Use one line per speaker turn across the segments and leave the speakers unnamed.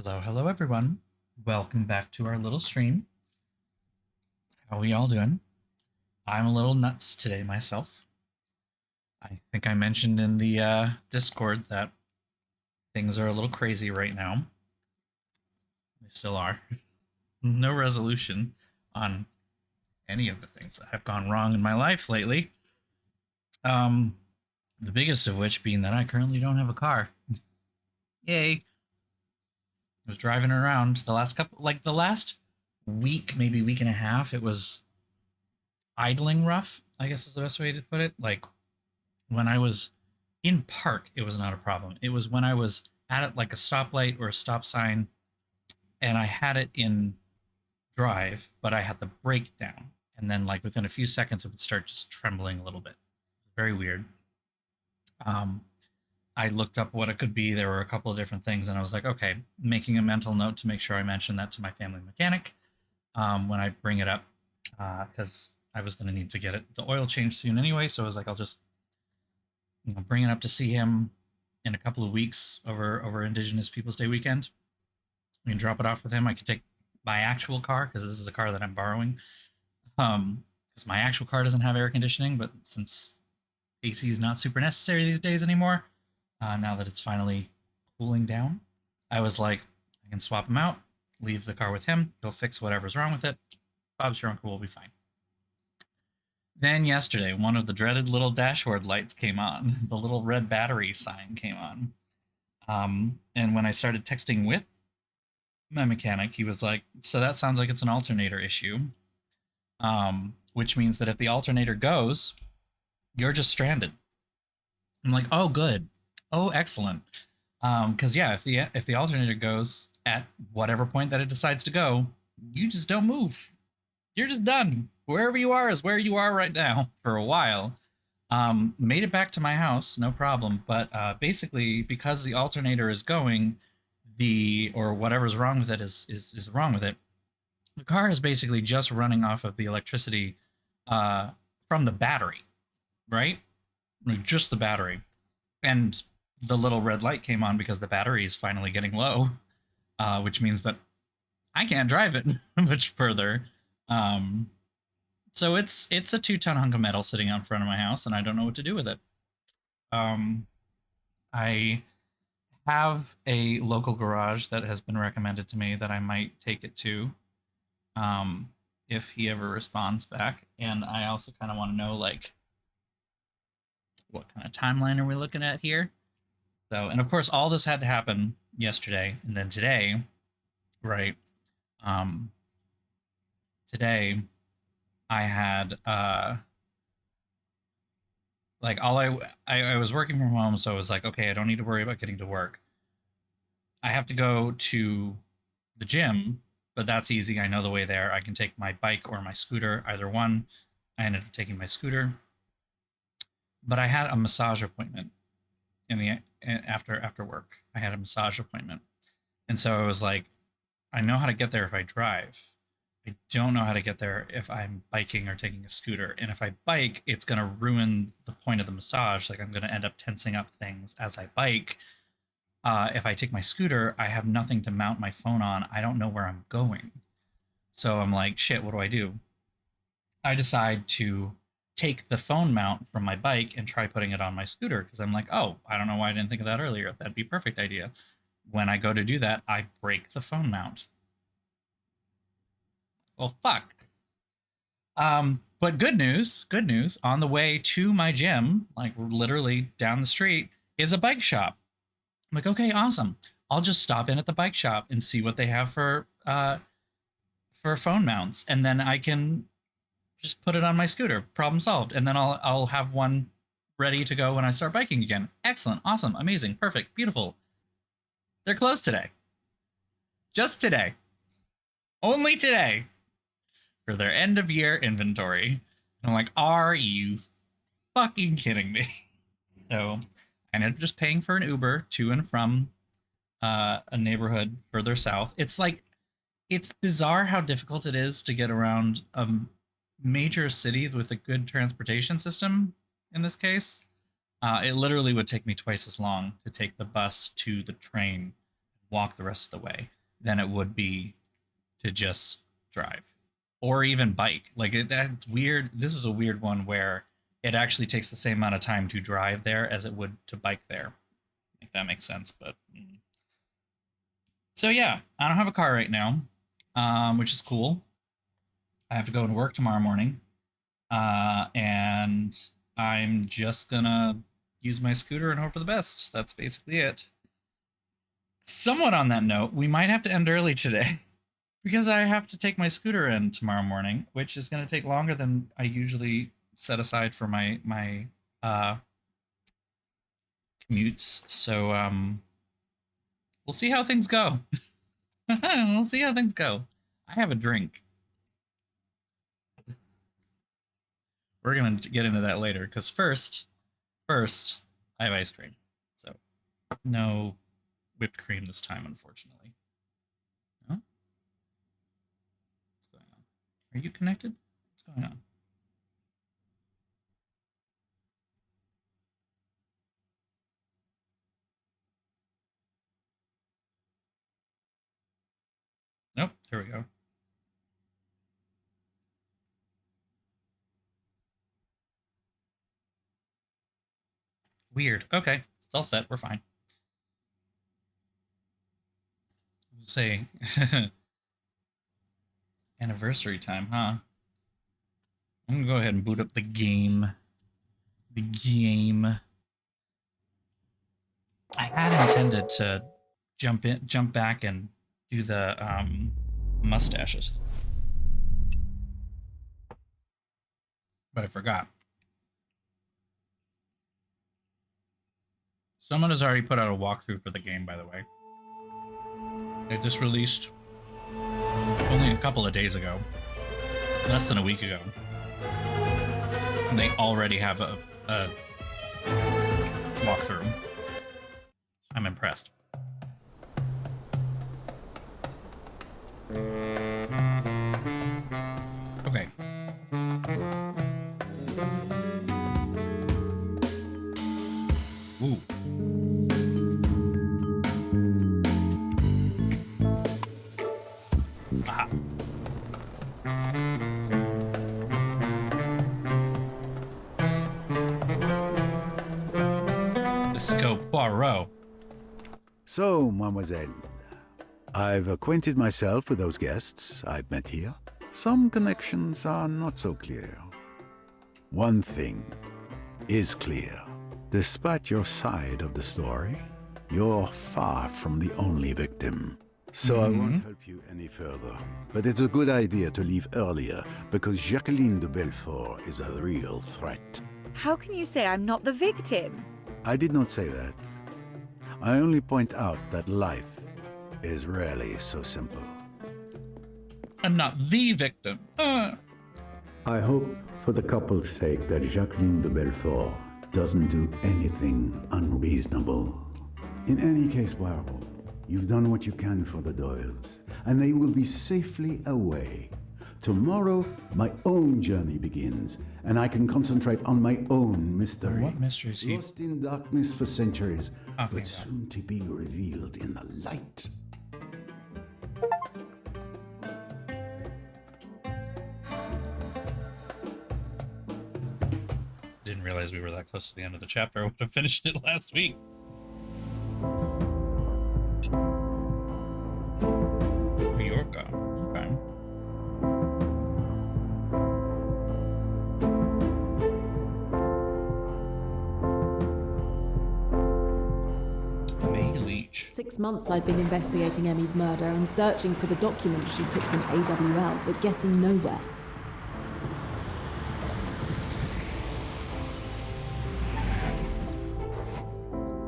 Hello everyone. Welcome back to our little stream. How are we all doing? I'm a little nuts today myself. I think I mentioned in the Discord that things are a little crazy right now. They still are. No resolution on any of the things that have gone wrong in my life lately. Um, the biggest of which being that I currently don't have a car. Yay! I was driving around the last week, maybe week and a half. It was idling rough, I guess is the best way to put it. Like when I was in park, it was not a problem. It was when I was at it like a stoplight or a stop sign and I had it in drive, but I had the brake down. And then like within a few seconds it would start just trembling a little bit. Very weird. Um I looked up what it could be. There were a couple of different things, and I was like, okay, making a mental note to make sure I mention that to my family mechanic when I bring it up, because I was going to need to get the oil changed soon anyway. So I was like, I'll just bring it up to see him in a couple of weeks over Indigenous Peoples Day weekend. We can drop it off with him. I can take my actual car because this is a car that I'm borrowing. Because my actual car doesn't have air conditioning, but since AC is not super necessary these days anymore, now that it's finally cooling down, I was like, I can swap him out, leave the car with him. He'll fix whatever's wrong with it. Bob's your uncle will be fine. Then yesterday, one of the dreaded little dashboard lights came on. The little red battery sign came on. And when I started texting with my mechanic, he was like, so that sounds like it's an alternator issue. Which means that if the alternator goes, you're just stranded. I'm like, oh, good. Oh, excellent. Because yeah, if the alternator goes at whatever point that it decides to go, you just don't move. You're just done. Wherever you are is where you are right now for a while. Made it back to my house, no problem. But basically, because the alternator is going, or whatever's wrong with it is wrong with it. The car is basically just running off of the electricity from the battery, right? Just the battery. And the little red light came on because the battery is finally getting low, which means that I can't drive it much further. So it's a 2-ton hunk of metal sitting out in front of my house, and I don't know what to do with it. I have a local garage that has been recommended to me that I might take it to, if he ever responds back. And I also kind of want to know like what kind of timeline are we looking at here? So, and of course, all this had to happen yesterday, and then today, right? Um, Today, I had like I was working from home, so I was like, okay, I don't need to worry about getting to work. I have to go to the gym, but that's easy. I know the way there. I can take my bike or my scooter, either one. I ended up taking my scooter, but I had a massage appointment in the after work. I had a massage appointment, and so I was like, I know how to get there if I drive. I don't know how to get there if I'm biking or taking a scooter. And if I bike, it's going to ruin the point of the massage. Like I'm going to end up tensing up things as I bike. If I take my scooter, I have nothing to mount my phone on. I don't know where I'm going. So I'm like, shit, what do I do? I decide to take the phone mount from my bike and try putting it on my scooter because I'm like, oh, I don't know why I didn't think of that earlier. That'd be a perfect idea. When I go to do that, I break the phone mount. Well, fuck. But good news, good news. On the way to my gym, like literally down the street, is a bike shop. I'm like, okay, awesome. I'll just stop in at the bike shop and see what they have for phone mounts, and then I can just put it on my scooter. Problem solved. And then I'll have one ready to go when I start biking again. Excellent, awesome, amazing, perfect, beautiful. They're closed today. Just today. Only today. For their end of year inventory. And I'm like, are you fucking kidding me? So I ended up just paying for an Uber to and from a neighborhood further south. It's like, it's bizarre how difficult it is to get around a major city with a good transportation system in this case. It literally would take me twice as long to take the bus to the train walk the rest of the way than it would be to just drive or even bike. Like that's weird. This is a weird one where it actually takes the same amount of time to drive there as it would to bike there, if that makes sense. But so yeah, I don't have a car right now, which is cool. I have to go to work tomorrow morning, and I'm just gonna use my scooter and hope for the best. That's basically it. Somewhat on that note, we might have to end early today because I have to take my scooter in tomorrow morning, which is going to take longer than I usually set aside for my commutes. So we'll see how things go. We'll see how things go. I have a drink. We're going to get into that later because first, I have ice cream. So no whipped cream this time, unfortunately. No? What's going on? Are you connected? What's going on? Nope, there we go. Weird. Okay, it's all set. We're fine. Say anniversary time, huh? I'm gonna go ahead and boot up the game. The game. I had intended to jump back and do the mustaches, but I forgot. Someone has already put out a walkthrough for the game, by the way. It just released only a couple of days ago, less than a week ago, and they already have a walkthrough. I'm impressed. Okay. Ooh. Aha. Let's go, Poirot.
So, mademoiselle, I've acquainted myself with those guests I've met here. Some connections are not so clear. One thing is clear. Despite your side of the story, you're far from the only victim. So I won't help you any further. But it's a good idea to leave earlier, because Jacqueline de Belfort is a real threat.
How can you say I'm not the victim?
I did not say that. I only point out that life is rarely so simple.
I'm not the victim.
I hope, for the couple's sake, that Jacqueline de Belfort doesn't do anything unreasonable. In any case, Poirot, you've done what you can for the Doyles, and they will be safely away. Tomorrow, my own journey begins, and I can concentrate on my own mystery.
What mystery is he?
Lost in darkness for centuries,
Okay,
but soon to be revealed in the light.
Didn't realize we were that close to the end of the chapter. I would have finished it last week. Mallorca. Okay. May Leach.
6 months I'd been investigating Emmy's murder and searching for the documents she took from AWL, but getting nowhere.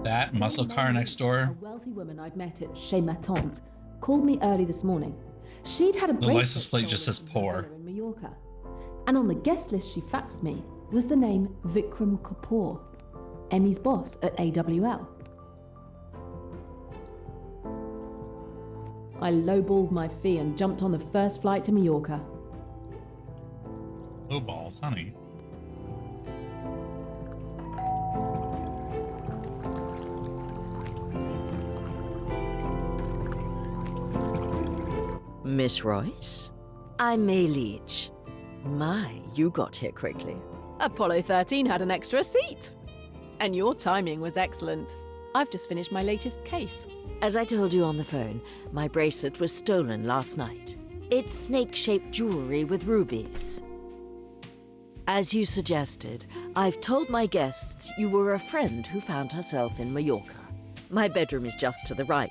That muscle car next door.
A wealthy woman I'd met at Chez Ma Tante called me early this morning. She'd had a
The license plate just says
poor
poor.
in Mallorca, and on the guest list she faxed me was the name Vikram Kapoor, Emmy's boss at AWL. I lowballed my fee and jumped on the first flight to Mallorca.
Lowballed, honey.
Miss Royce? I'm May Leach. My, you got here quickly.
Apollo 13 had an extra seat. And your timing was excellent. I've just finished my latest case.
As I told you on the phone, my bracelet was stolen last night. It's snake-shaped jewelry with rubies. As you suggested, I've told my guests you were a friend who found herself in Mallorca. My bedroom is just to the right,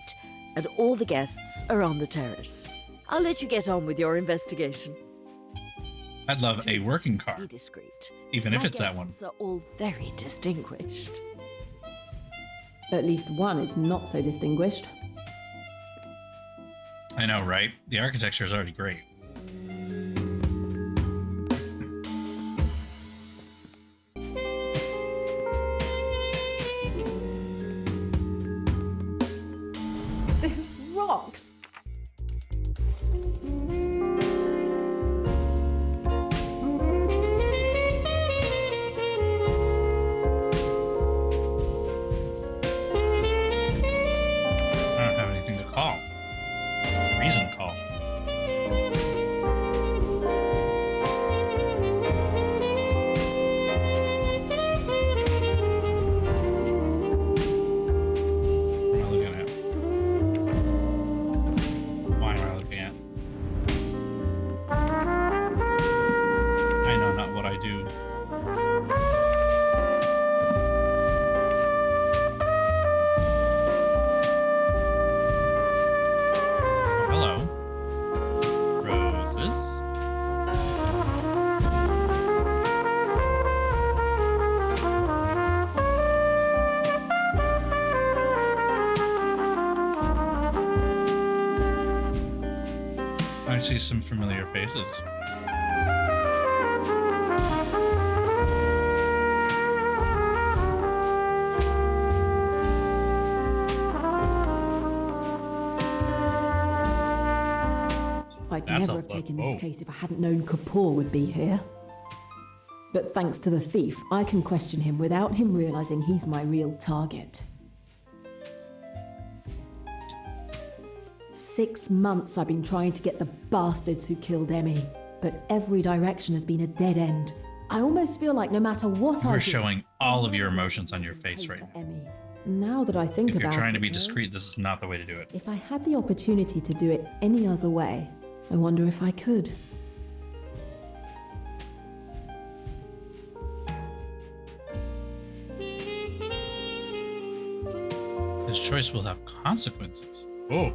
and all the guests are on the terrace. I'll let you get on with your investigation.
I'd love a working car,
Be discreet.
even if it's that one.
My guests are all very distinguished.
At least one is not so distinguished.
I know, right? The architecture is already great.
Rocks.
I don't have anything to call. Reason to call. What am I looking at? Why am I looking at? I know not what I do. Oh, hello. Roses. I see some familiar faces.
I'd
That's
never
a
have
lot.
taken this
Whoa.
case if I hadn't known Kapoor would be here. But thanks to the thief, I can question him without him realizing he's my real target. 6 months I've been trying to get the bastards who killed Emmy, but every direction has been a dead end. I almost feel like no matter what I
You're
do,
showing all of your emotions on your face
pay
right
for
now.
Emmy. Now that I think
If you're
about
trying
it,
to be
though,
discreet, this is not the way to do it.
if I had the opportunity to do it any other way, I wonder if I could.
This choice will have consequences. Oh.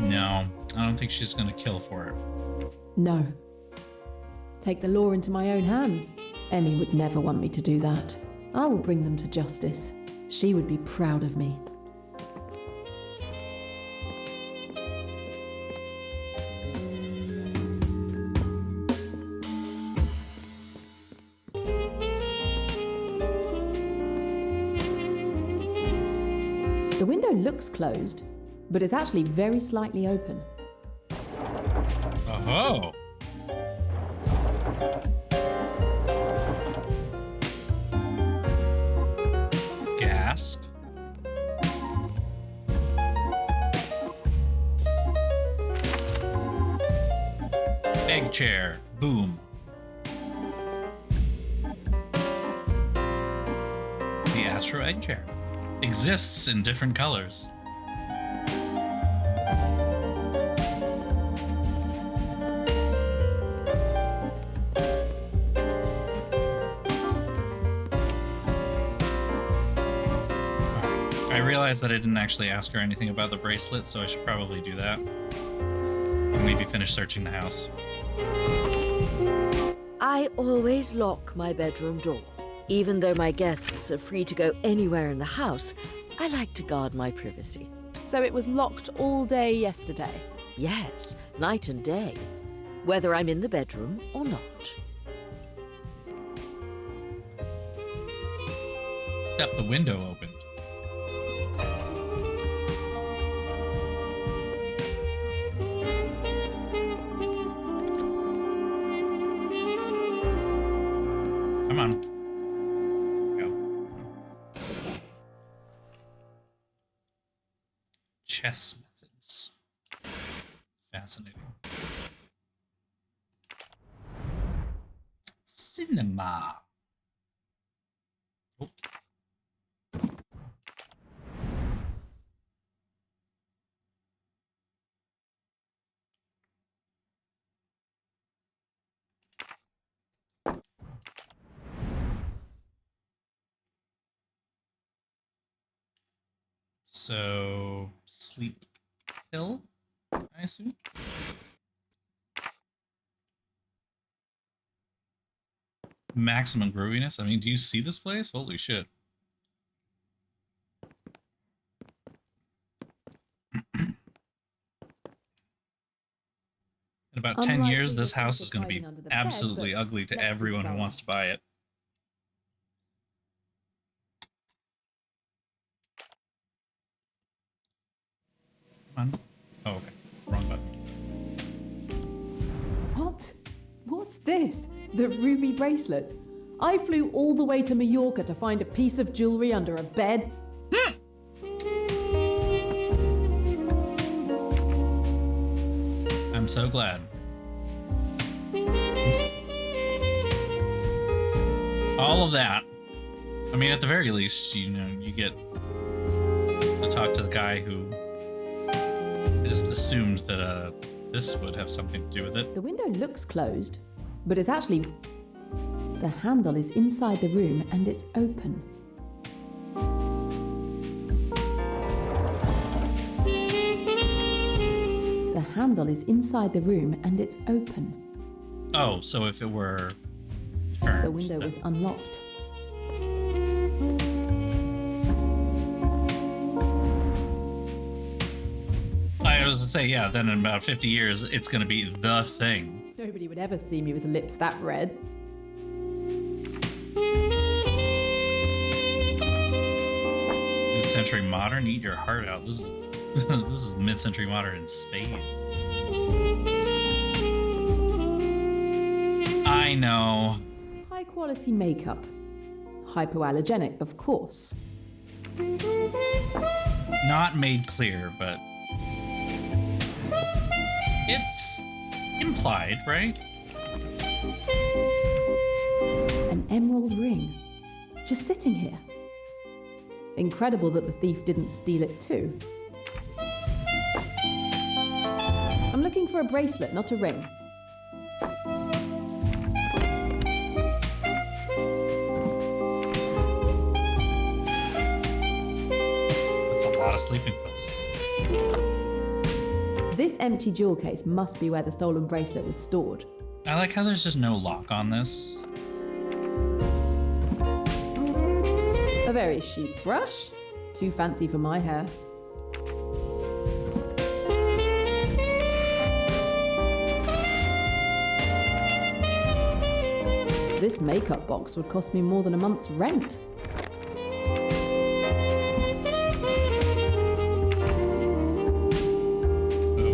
No, I don't think she's gonna kill for it.
No. Take the law into my own hands. Emmy would never want me to do that. I will bring them to justice. She would be proud of me. The window looks closed, but it's actually very slightly open.
Oh. Gasp. Egg chair. Boom. The Astro egg chair exists in different colors. I realized that I didn't actually ask her anything about the bracelet, so I should probably do that. And maybe finish searching the house.
I always lock my bedroom door. Even though my guests are free to go anywhere in the house, I like to guard my privacy.
So it was locked all day yesterday.
Yes, night and day, whether I'm in the bedroom or not.
Except the window opened. Come on. Go. chess methods. Fascinating. Cinema. Oh. So, sleep pill, I assume? Maximum grooviness? I mean, do you see this place? Holy shit. In about 10
Unlike
years,
the
this house
reported
is going to be
hiding under the bed,
absolutely
but
ugly to
let's keep
everyone who
going.
wants to buy it. Come on. Oh, okay. Wrong button.
What? What's this? The ruby bracelet? I flew all the way to Mallorca to find a piece of jewelry under a bed.
I'm so glad. All of that. I mean, at the very least, you know, you get to talk to the guy who just assumed that this would have something to do with it.
The window looks closed, but it's actually... The handle is inside the room and it's open. The handle is inside the room and it's open.
Oh, so if it were turned,
The window was unlocked.
I was to say, yeah, then in about 50 years, it's going to be the thing.
Nobody would ever see me with lips that red.
Mid-century modern, eat your heart out. This is this is mid-century modern in spades. I know.
High quality makeup. Hypoallergenic, of course.
Not made clear, but it's implied, right?
An emerald ring. Just sitting here. Incredible that the thief didn't steal it too. I'm looking for a bracelet, not a ring.
That's a lot of sleeping pills.
This empty jewel case must be where the stolen bracelet was stored.
I like how there's just no lock on this.
A very chic brush. Too fancy for my hair. This makeup box would cost me more than a month's rent.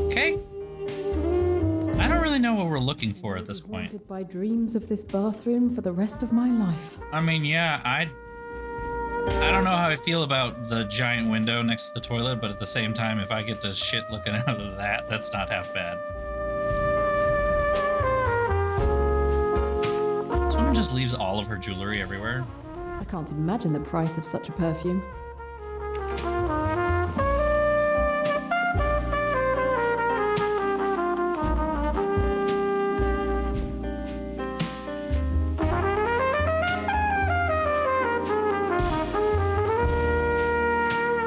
Okay. I don't really know what we're looking for at this point.
Haunted by dreams of this bathroom for the rest of my life.
I mean, yeah, I don't know how I feel about the giant window next to the toilet, but at the same time, if I get to shit looking out of that, that's not half bad. This woman just leaves all of her jewelry everywhere.
I can't imagine the price of such a perfume.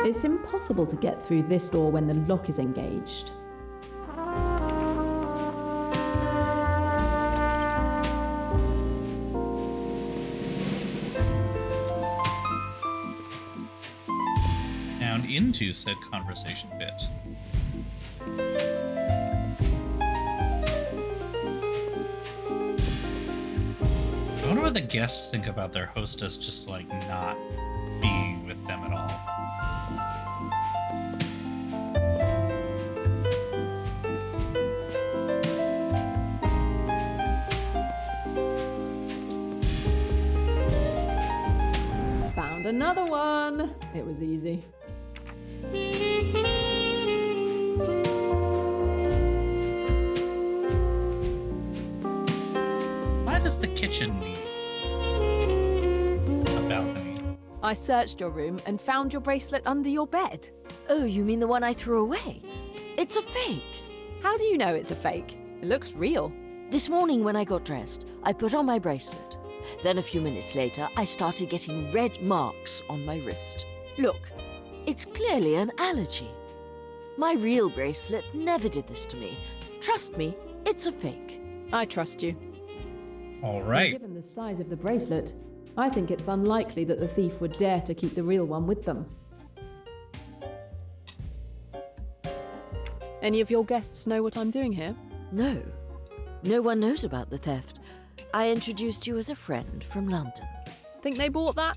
It's impossible to get through this door when the lock is engaged.
Down into said conversation bit. I wonder what the guests think about their hostess just like not being with them at all.
Found another one! It was easy.
kitchen need? A balcony.
I searched your room and found your bracelet under your bed.
Oh, you mean the one I threw away? It's a fake.
How do you know it's a fake? It looks real.
This morning when I got dressed, I put on my bracelet. Then a few minutes later, I started getting red marks on my wrist. Look, it's clearly an allergy. My real bracelet never did this to me. Trust me, it's a fake.
I trust you.
All
And
right.
given the size of the bracelet, I think it's unlikely that the thief would dare to keep the real one with them. Any of your guests know what I'm doing here?
No, no one knows about the theft. I introduced you as a friend from London.
Think they bought that?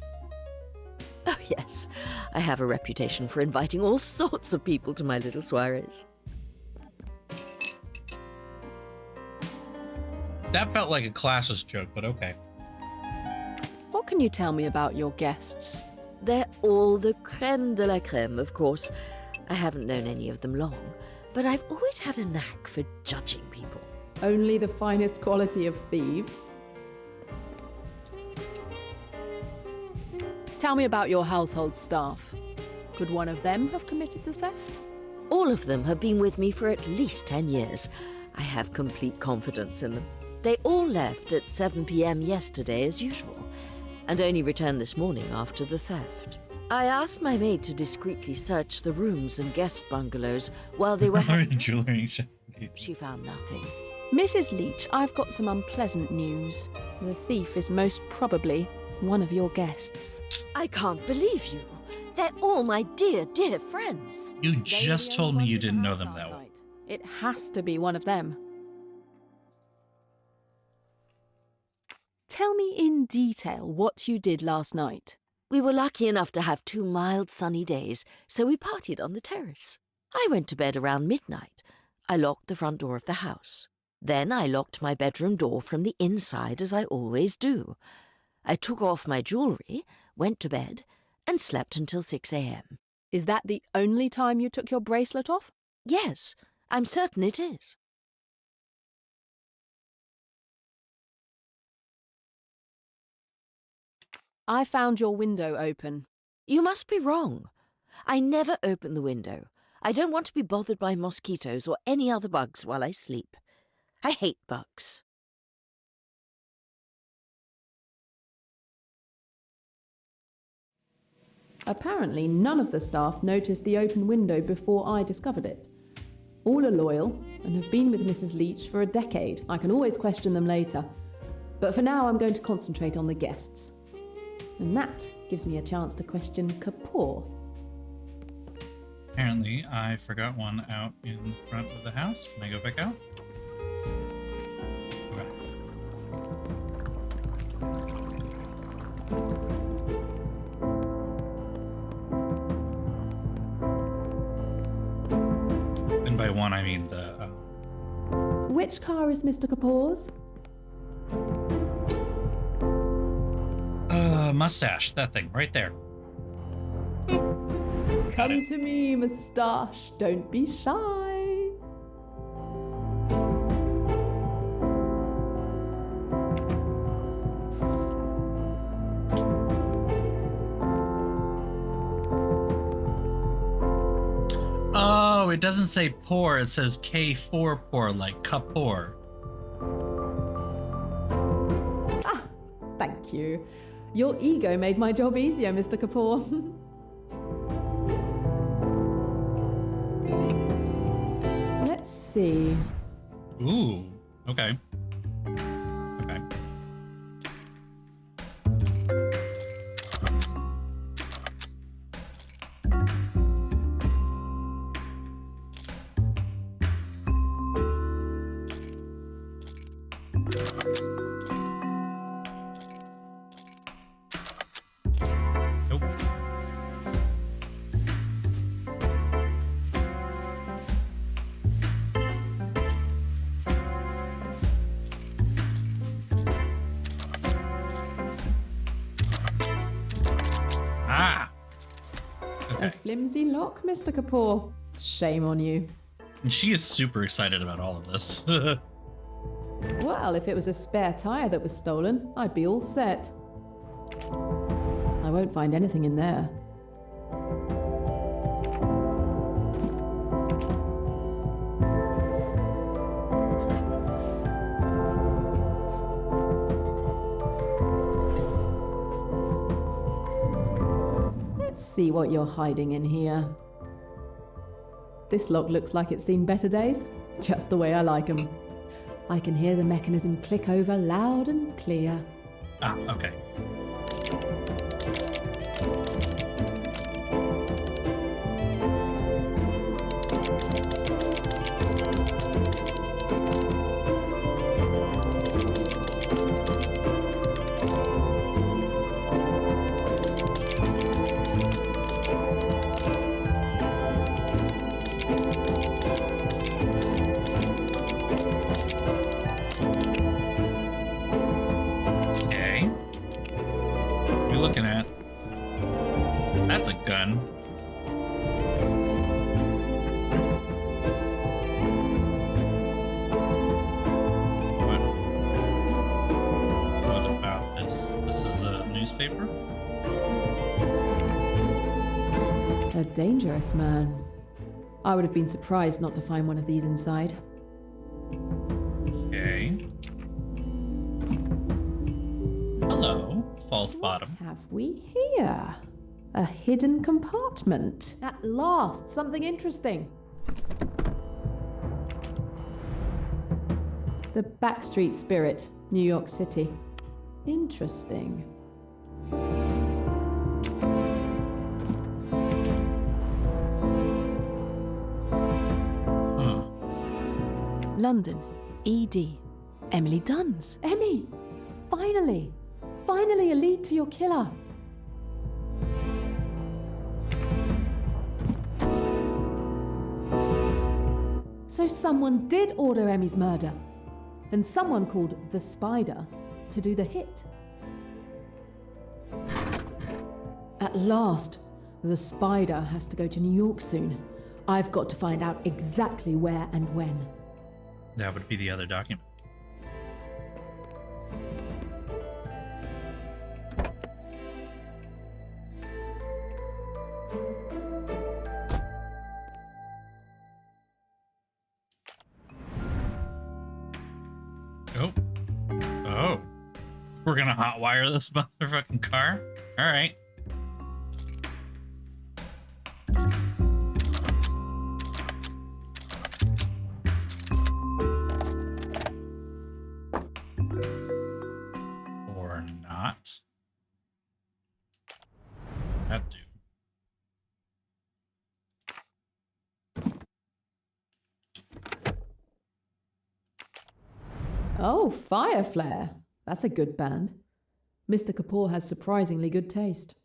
Oh, yes. I have a reputation for inviting all sorts of people to my little soirees.
That felt like a classist joke, but okay.
What can you tell me about your guests?
They're all the creme de la creme, of course. I haven't known any of them long, but I've always had a knack for judging people.
Only the finest quality of thieves. Tell me about your household staff. Could one of them have committed the theft?
All of them have been with me for at least 10 years. I have complete confidence in them. They all left at 7 p.m. yesterday as usual, and only returned this morning after the theft. I asked my maid to discreetly search the rooms and guest bungalows while they were having
Jewelry shop.
She found nothing.
Mrs. Leach, I've got some unpleasant news. The thief is most probably one of your guests.
I can't believe you. They're all my dear, dear friends.
You
They were
just
the
told
only
me you
ones in
didn't
the
know
house
them
last
that well.
night. It has to be one of them. Tell me in detail what you did last night.
We were lucky enough to have 2 mild sunny days, so we partied on the terrace. I went to bed around midnight. I locked the front door of the house. Then I locked my bedroom door from the inside, as I always do. I took off my jewellery, went to bed, and slept until 6 a.m.
Is that the only time you took your bracelet off?
Yes, I'm certain it is.
I found your window open.
You must be wrong. I never open the window. I don't want to be bothered by mosquitoes or any other bugs while I sleep. I hate bugs.
Apparently, none of the staff noticed the open window before I discovered it. All are loyal and have been with Mrs. Leach for a decade. I can always question them later. But for now, I'm going to concentrate on the guests. And that gives me a chance to question Kapoor.
Apparently, I forgot one out in front of the house. Can I go back out? Okay. And by one, I mean the...
Which car is Mr. Kapoor's?
mustache. That thing, right there.
Come to me, moustache. Don't be shy.
Oh, it doesn't say pour, it says K4 pour, like Kapoor.
Ah, thank you. Your ego made my job easier, Mr. Kapoor. Let's see.
Ooh, okay. Okay. Nope. Ah!
A
Okay.
flimsy lock, Mr. Kapoor. Shame on you.
And she is super excited about all of this.
Well, if it was a spare tire that was stolen, I'd be all set. I won't find anything in there. Let's see what you're hiding in here. This lock looks like it's seen better days, just the way I like 'em. I can hear the mechanism click over loud and clear.
Ah, okay. Looking at. That's a gun. What about this? This is a newspaper?
A dangerous man. I would have been surprised not to find one of these inside.
Okay. Hello, false bottom.
What have we here? A hidden compartment. At last, something interesting. The Backstreet Spirit, New York City. Interesting.
Huh.
London, ED. Emily Duns. Emmy! Finally! Finally a lead to your killer. So someone did order Emmy's murder. And someone called the Spider to do the hit. At last, the Spider has to go to New York soon. I've got to find out exactly where and when.
That would be the other document. Oh. Oh. We're gonna hotwire this motherfucking car? Alright. Or not. That do.
Oh, Fire Flare. That's a good band. Mr. Kapoor has surprisingly good taste.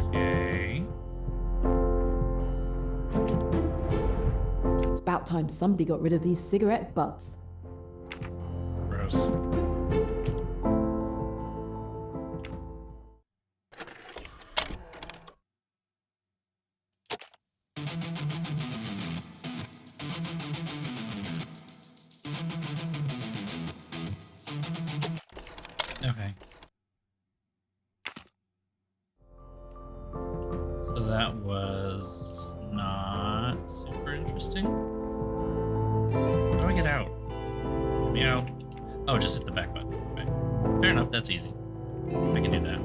Okay.
It's about time somebody got rid of these cigarette butts.
Gross. Okay. So that was not super interesting. How do I get out? Meow. Oh, just hit the back button. Okay. Fair enough, that's easy. I can do that.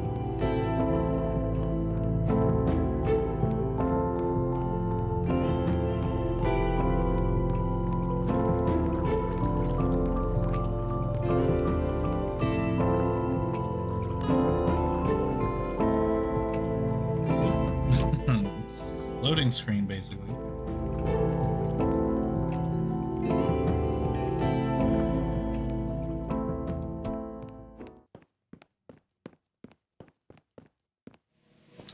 Loading screen, basically.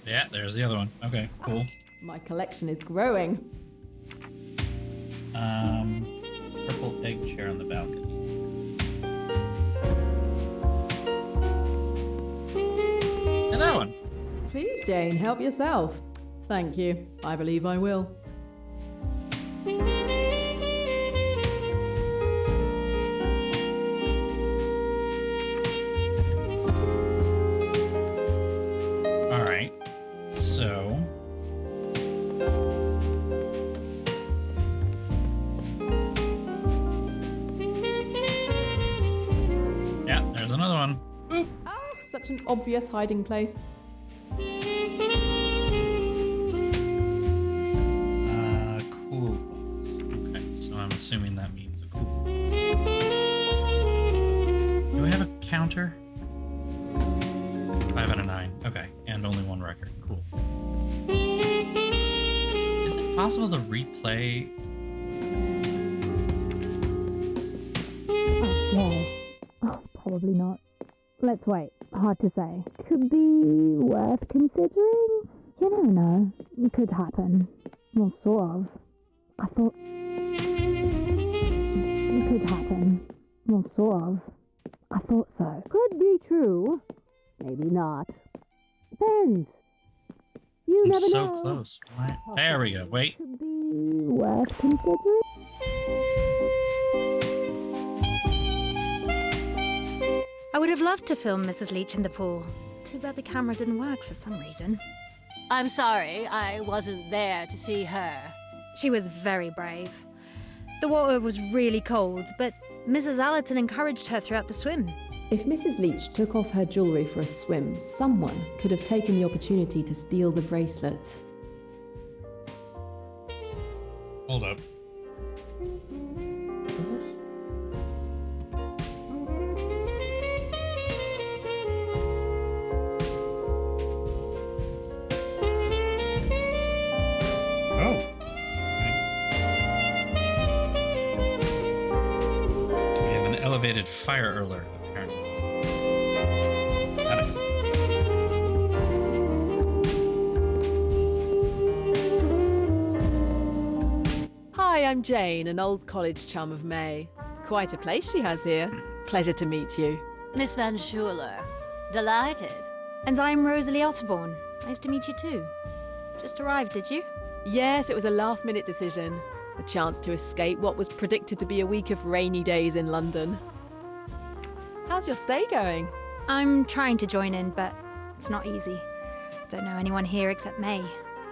Yeah, there's the other one. Okay, cool.
My collection is growing.
Purple egg chair on the balcony. Yeah, that one.
Please, Jane, help yourself. Thank you. I believe I will.
All right. So. Yeah, there's another one. Boop.
Such an obvious hiding place.
Cool balls. Okay, so I'm assuming that means a cool. Do I have a counter? 5 out of 9. Okay, and only one record. Cool. Is it possible to replay?
Oh, probably not. Let's wait. Hard to say. Could be worth considering. You never know. It could happen. Well, sort of. I thought... It could happen. Well, sort of. I thought so. Could be true. Maybe not. Depends. You
I'm
never
so
know.
close. Why- There we go. Wait.
Could be worth considering.
I would have loved to film Mrs. Leach in the pool. Too bad the camera didn't work for some reason.
I'm sorry, I wasn't there to see her.
She was very brave. The water was really cold, but Mrs. Allerton encouraged her throughout the swim.
If Mrs. Leach took off her jewellery for a swim, someone could have taken the opportunity to steal the bracelet.
Hold up. Oh. We have an elevated fire alert, apparently. Got it.
Hi, I'm Jane, an old college chum of May. Quite a place she has here. Pleasure to meet you.
Miss Van Schuler. Delighted.
And I'm Rosalie Otterborn. Nice to meet you too. Just arrived, did you?
Yes, it was a last-minute decision. A chance to escape what was predicted to be a week of rainy days in London. How's your stay going?
I'm trying to join in, but it's not easy. Don't know anyone here except May.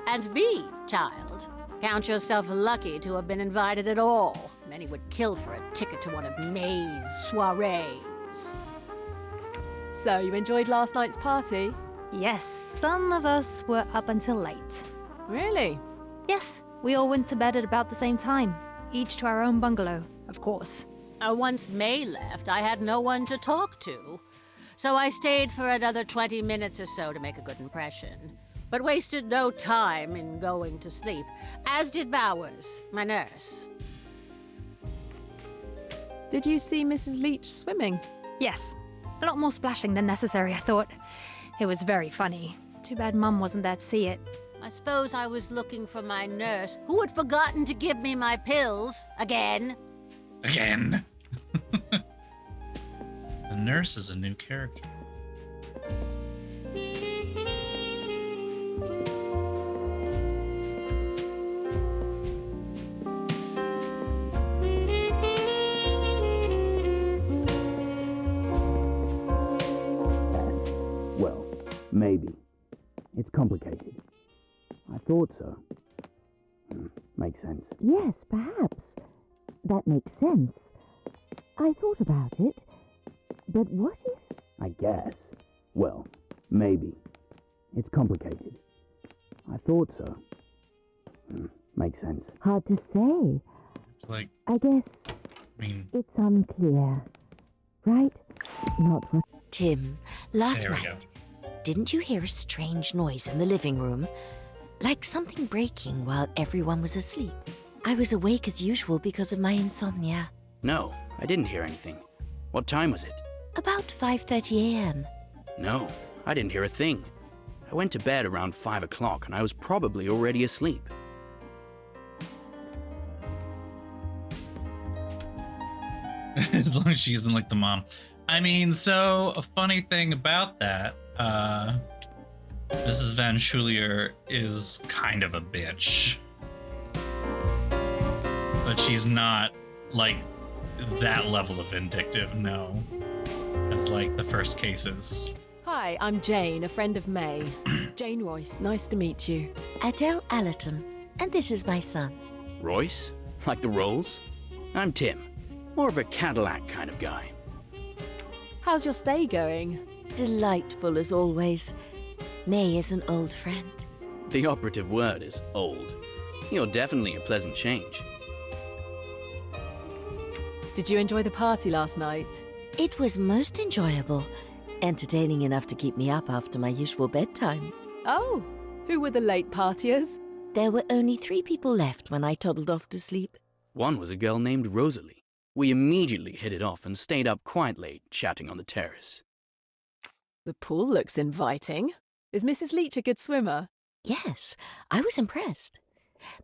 And me, child. Count yourself lucky to have been invited at all. Many would kill for a ticket to one of May's soirees.
So, you enjoyed last night's party?
Yes, some of us were up until late.
Really?
Yes, we all went to bed at about the same time, each to our own bungalow, of course.
Once May left, I had no one to talk to. So I stayed for another 20 minutes or so to make a good impression. But wasted no time in going to sleep, as did Bowers, my nurse.
Did you see Mrs. Leach swimming?
Yes, a lot more splashing than necessary, I thought. It was very funny. Too bad Mum wasn't there to see it.
I suppose I was looking for my nurse, who had forgotten to give me my pills again.
Again. The nurse is a new character.
Well, maybe. It's complicated. I thought so. Makes sense.
Yes, perhaps. That makes sense. I thought about it. But what if...
I guess. Well, maybe. It's complicated. I thought so. Makes sense.
Hard to say.
Like,
I guess
I mean,
it's unclear. Right? Not what...
Tim, last
There we
night, didn't you hear a strange noise in the living room? Like something breaking while everyone was asleep. I was awake as usual because of my insomnia.
No, I didn't hear anything. What time was it?
About 5:30 a.m.
No, I didn't hear a thing. I went to bed around 5 o'clock and I was probably already asleep.
as long as she isn't like the mom. I mean, so a funny thing about that, Mrs. Van Schulier is kind of a bitch. But she's not, like, that level of vindictive, no. As, like, the first cases.
Hi, I'm Jane, a friend of May. Jane Royce, nice to meet you.
Adele Allerton, and this is my son.
Royce? Like the Rolls? I'm Tim. More of a Cadillac kind of guy.
How's your stay going?
Delightful as always. May is an old friend.
The operative word is old. You're definitely a pleasant change.
Did you enjoy the party last night?
It was most enjoyable. Entertaining enough to keep me up after my usual bedtime.
Oh, who were the late partiers?
There were only 3 people left when I toddled off to sleep.
One was a girl named Rosalie. We immediately hit it off and stayed up quite late, chatting on the terrace.
The pool looks inviting. Is Mrs. Leach a good swimmer?
Yes, I was impressed.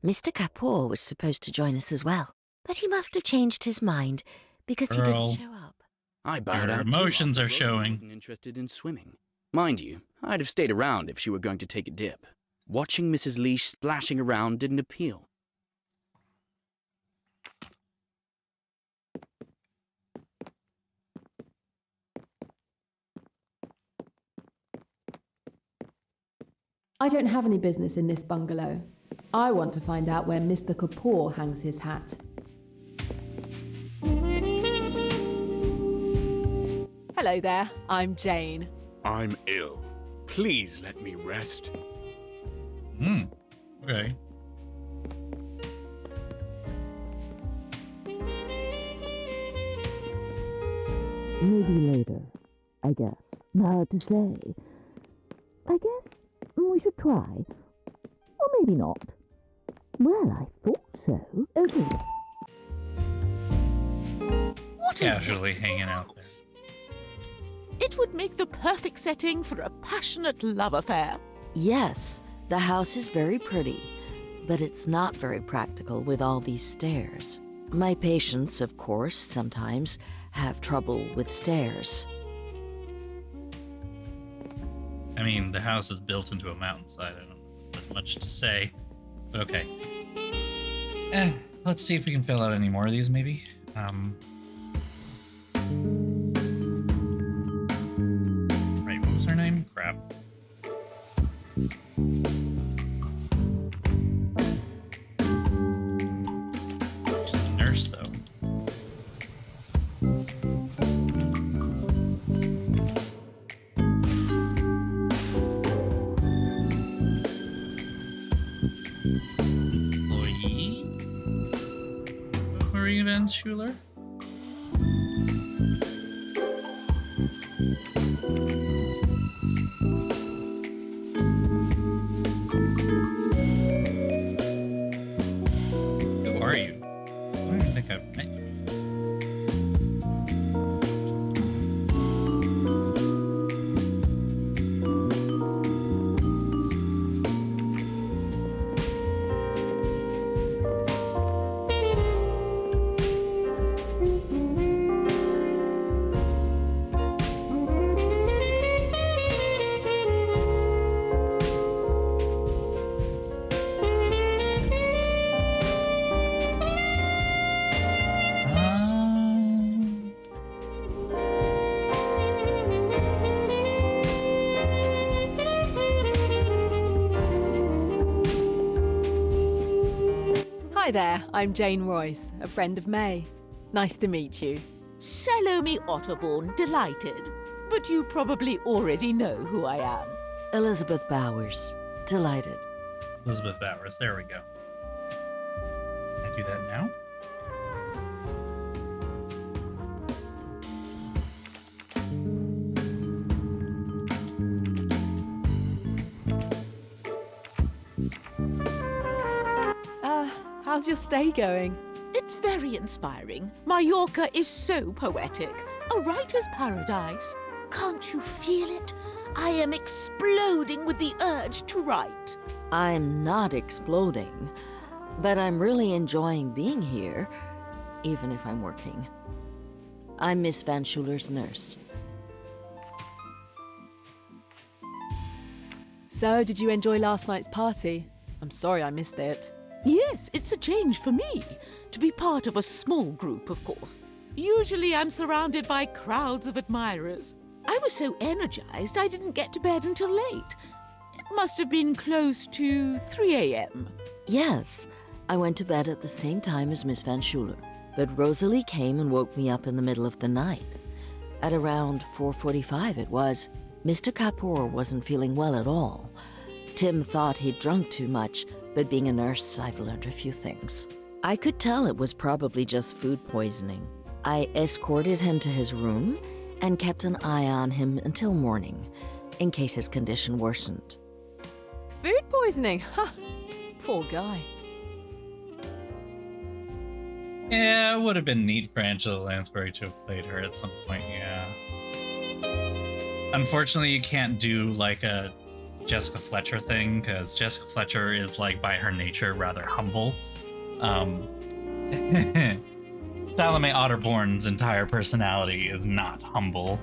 Mr. Kapoor was supposed to join us as well, but he must have changed his mind because he
Girl.
didn't show up.
I bowed
Your
out too
emotions
after
are
Rosalie
showing.
wasn't interested in swimming. Mind you, I'd have stayed around if she were going to take a dip. Watching Mrs. Leach splashing around didn't appeal.
I don't have any business in this bungalow. I want to find out where Mr. Kapoor hangs his hat. Hello there, I'm Jane.
I'm ill. Please let me rest.
Okay.
Maybe later, I guess. Hard to say. I guess we should try. Or maybe not. Well, I thought so. Okay.
Casually hanging out there.
It would make the perfect setting for a passionate love affair.
Yes, the house is very pretty, but it's not very practical with all these stairs. My patients, of course, sometimes have trouble with stairs.
I mean, the house is built into a mountainside. I don't know if there's much to say, but okay. Let's see if we can fill out any more of these, maybe. Right, what was her name? Crap. She's a nurse, though. Employee? Marie Van Schuler? Who are you? I don't even think I've met you.
Hi there, I'm Jane Royce, a friend of May. Nice to meet you.
Salome Otterbourne, delighted. But you probably already know who I am.
Elizabeth Bowers. Delighted.
Elizabeth Bowers, there we go. Can I do that now?
How's your stay going?
It's very inspiring. Mallorca is so poetic. A writer's paradise. Can't you feel it? I am exploding with the urge to write.
I'm not exploding, but I'm really enjoying being here, even if I'm working. I'm Miss Van Schuler's nurse.
So, did you enjoy last night's party? I'm sorry I missed it.
Yes, it's a change for me. To be part of a small group, of course. Usually I'm surrounded by crowds of admirers. I was so energized I didn't get to bed until late. It must have been close to 3 a.m.
Yes, I went to bed at the same time as Miss Van Schuler, but Rosalie came and woke me up in the middle of the night. At around 4:45 it was. Mr. Kapoor wasn't feeling well at all. Tim thought he'd drunk too much, but being a nurse, I've learned a few things. I could tell it was probably just food poisoning. I escorted him to his room and kept an eye on him until morning, in case his condition worsened.
Food poisoning? Ha! Poor guy.
Yeah, it would have been neat for Angela Lansbury to have played her at some point, yeah. Unfortunately, you can't do like a Jessica Fletcher thing, because Jessica Fletcher is, like, by her nature, rather humble. Salome Otterborn's entire personality is not humble.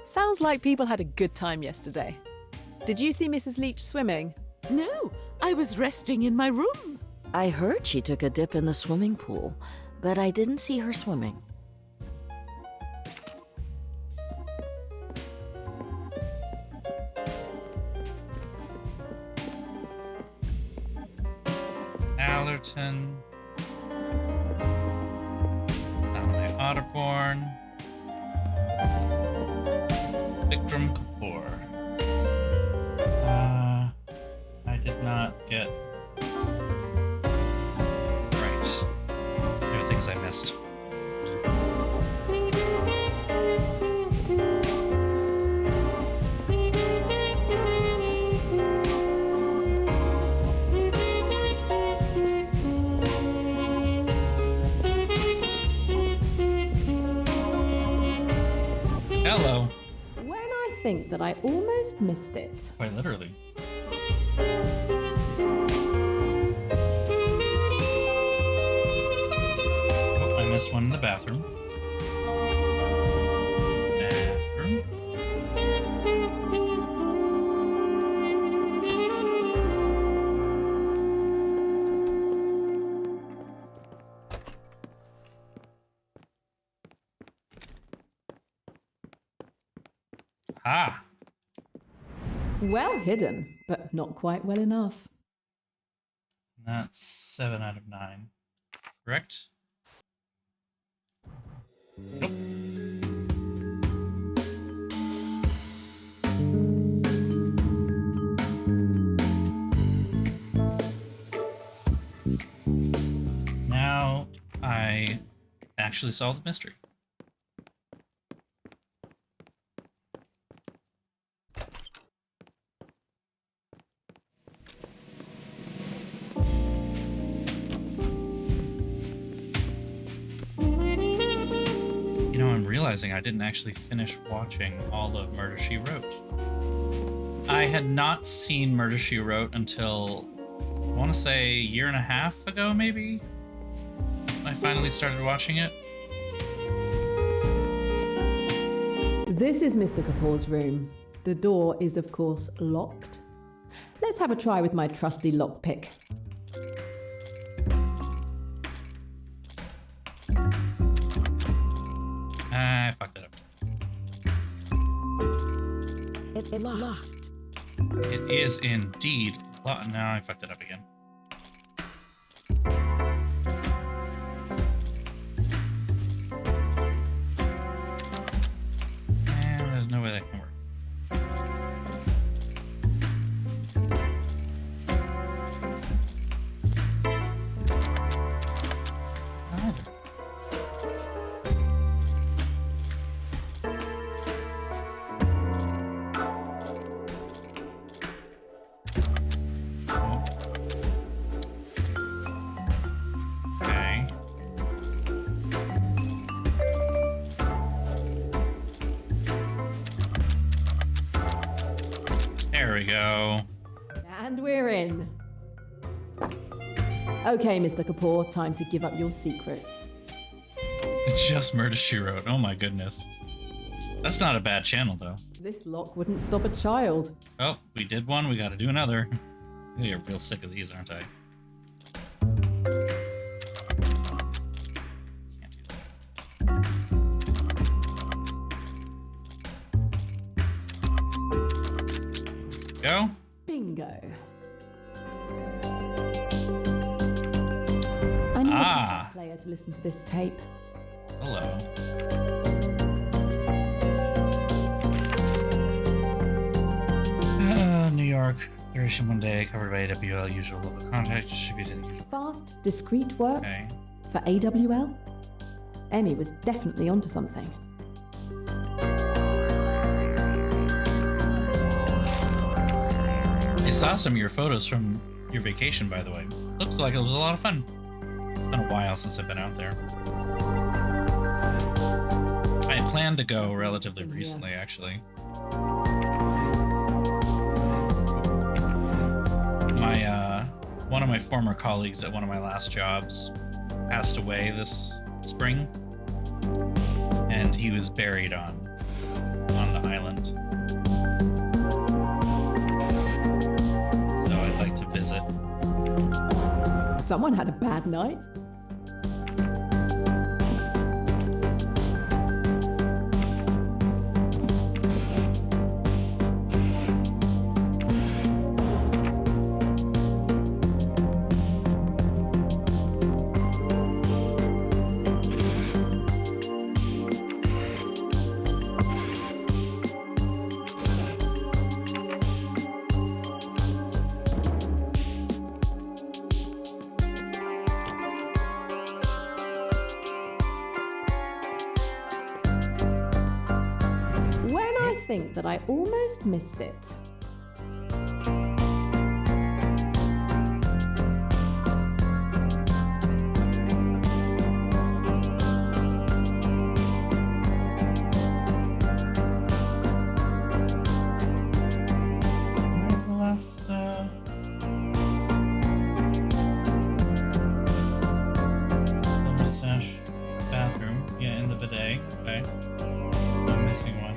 Sounds like people had a good time yesterday. Did you see Mrs. Leach swimming?
No, I was resting in my room.
I heard she took a dip in the swimming pool, but I didn't see her swimming.
Allerton, Salome Otterborn, Vikram Kapoor. I did not get right. There are things I missed. Hello.
When I think that I almost missed it.
Quite literally. Oh, I missed one in the bathroom. Bathroom. Ah.
Well hidden, but not quite well enough.
That's 7 out of 9. Correct? Nope. Now I actually solved the mystery. You know, I'm realizing I didn't actually finish watching all of Murder, She Wrote. I had not seen Murder, She Wrote until, I want to say, a year and a half ago, maybe? I finally started watching it.
This is Mr. Kapoor's room. The door is, of course, locked. Let's have a try with my trusty lockpick.
I fucked it up.
It's locked.
It is indeed locked. Now I fucked it up again. And there's no way that can work. There we go.
And we're in. Okay, Mr. Kapoor, time to give up your secrets.
Just Murder, She Wrote. Oh my goodness. That's not a bad channel, though.
This lock wouldn't stop a child.
Oh, we did one, we gotta do another. You're real sick of these, aren't I? Can't do that. Go.
Bingo. I need a cassette player to listen to this tape.
Hello. New York. Duration 1 day, covered by AWL, usual level contact, distributed usual.
Fast, discreet work
Okay.
for AWL? Emmy was definitely onto something.
I saw some of your photos from your vacation, by the way. Looks like it was a lot of fun. It's been a while since I've been out there. I had planned to go relatively recently, actually. One of my former colleagues at one of my last jobs passed away this spring, and he was buried on the island. So I'd like to visit.
Someone had a bad night. That I almost missed it.
Where's the last, the mustache bathroom? Yeah, in the bidet. Okay. I'm missing one.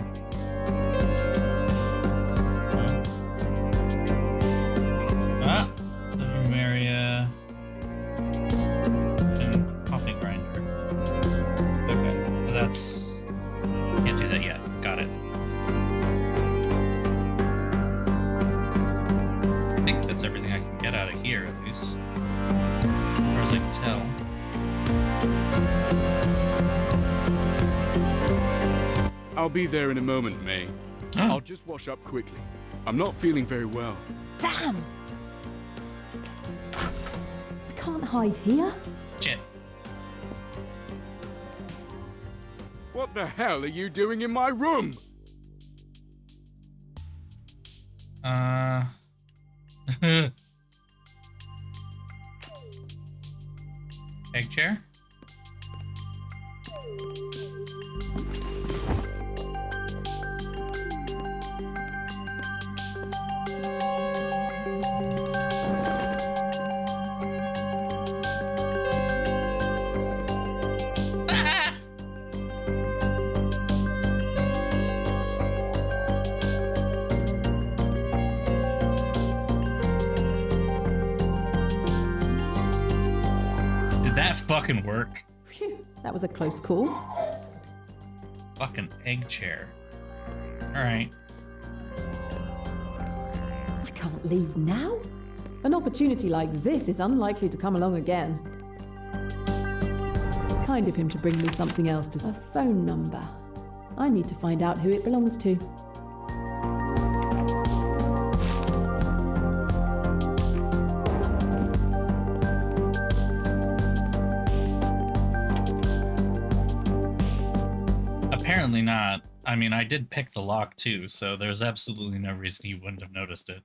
Living room area and coffee grinder. Okay, so that's... Can't do that yet. Got it. I think that's everything I can get out of here, at least. As far as I can tell.
I'll be there in a moment, May. I'll just wash up quickly. I'm not feeling very well.
Damn! I can't hide here.
Shit.
What the hell are you doing in my room?
Egg chair? Fucking work.
Phew, that was a close call.
Fucking egg chair. Alright.
I can't leave now. An opportunity like this is unlikely to come along again. Kind of him to bring me something else to... A phone number. I need to find out who it belongs to.
Apparently not. I mean, I did pick the lock too, so there's absolutely no reason you wouldn't have noticed it.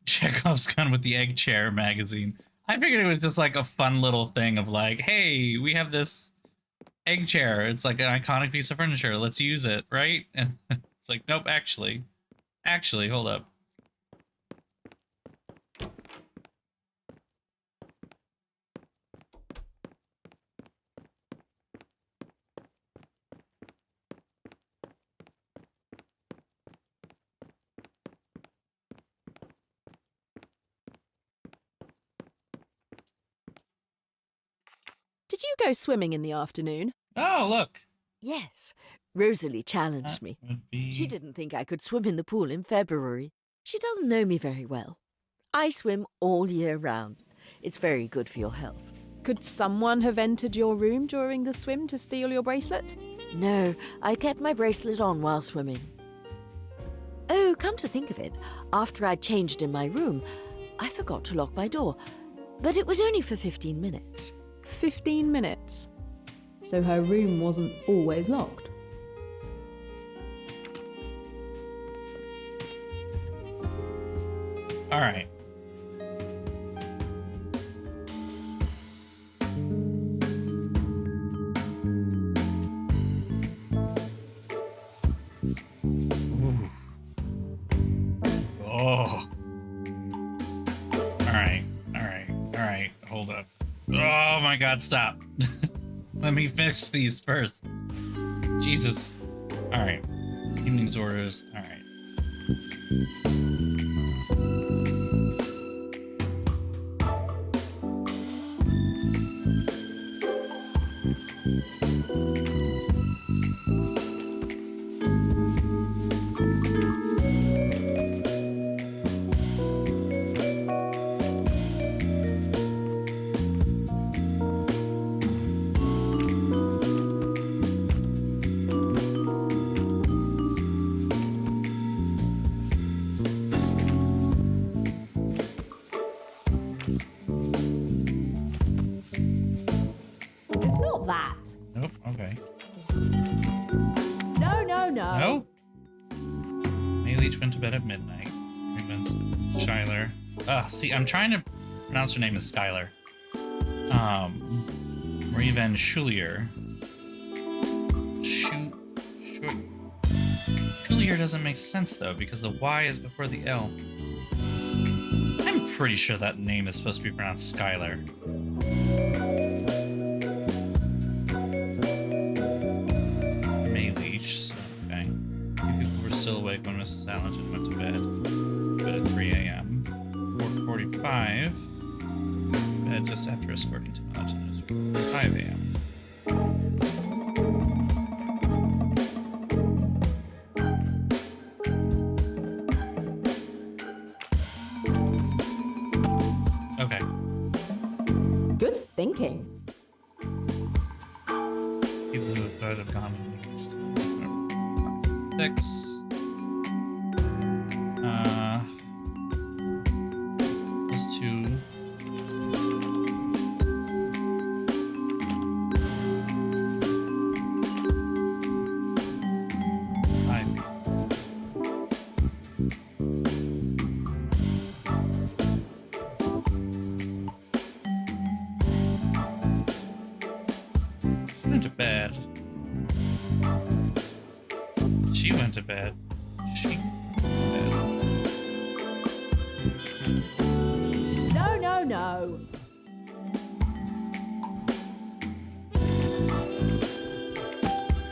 Chekhov's Gun with the Egg Chair magazine. I figured it was just like a fun little thing of like, hey, we have this egg chair. It's like an iconic piece of furniture. Let's use it, right? And it's like, nope, actually, hold up.
go swimming in the afternoon?
Oh, look.
Yes, Rosalie challenged me. She didn't think I could swim in the pool in February. She doesn't know me very well. I swim all year round. It's very good for your health.
Could someone have entered your room during the swim to steal your bracelet?
No, I kept my bracelet on while swimming. Oh, come to think of it, after I'd changed in my room, I forgot to lock my door. But it was only for 15 minutes.
15 minutes? So her room wasn't always locked.
All right. Ooh. Oh. All right. Hold up. Oh my God, stop. Let me fix these first. Jesus. All right. Evening's orders. All right.
It's not that.
Nope. Okay.
No.
No? May Leach went to bed at midnight. Shyler. See, I'm trying to pronounce her name as Skylar. Marie Van Schulier. Schulier doesn't make sense, though, because the Y is before the L. I'm pretty sure that name is supposed to be pronounced Skylar. May Leach. Okay. People were still awake when Mrs. Allerton went to bed. Bed at 3 a.m. 4:45. Bed just after escorting to Allerton was 5 a.m. Okay.
Good thinking.
People who thought have gone 6. Those 2. Went to bed. She went to bed. She went to bed.
No.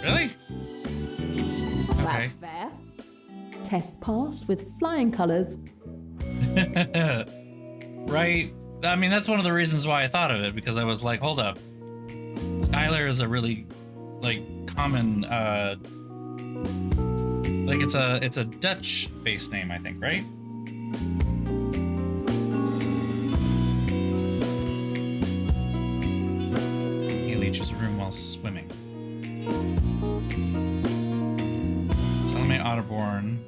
Really?
That's
Okay.
fair. Test passed with flying colours.
Right. I mean, that's one of the reasons why I thought of it, because I was like, hold up. Skylar is a really, common, it's a Dutch-based name, I think, right? He leaches room while swimming. Salome Otterborn.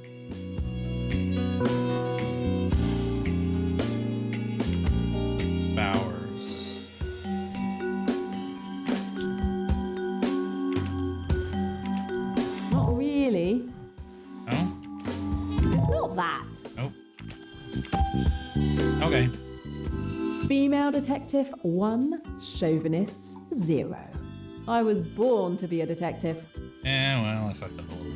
Bowers.
Not really.
No?
It's not that.
Nope. Okay.
Female detective 1, chauvinists 0. I was born to be a detective.
Yeah, well, I fucked up a little bit.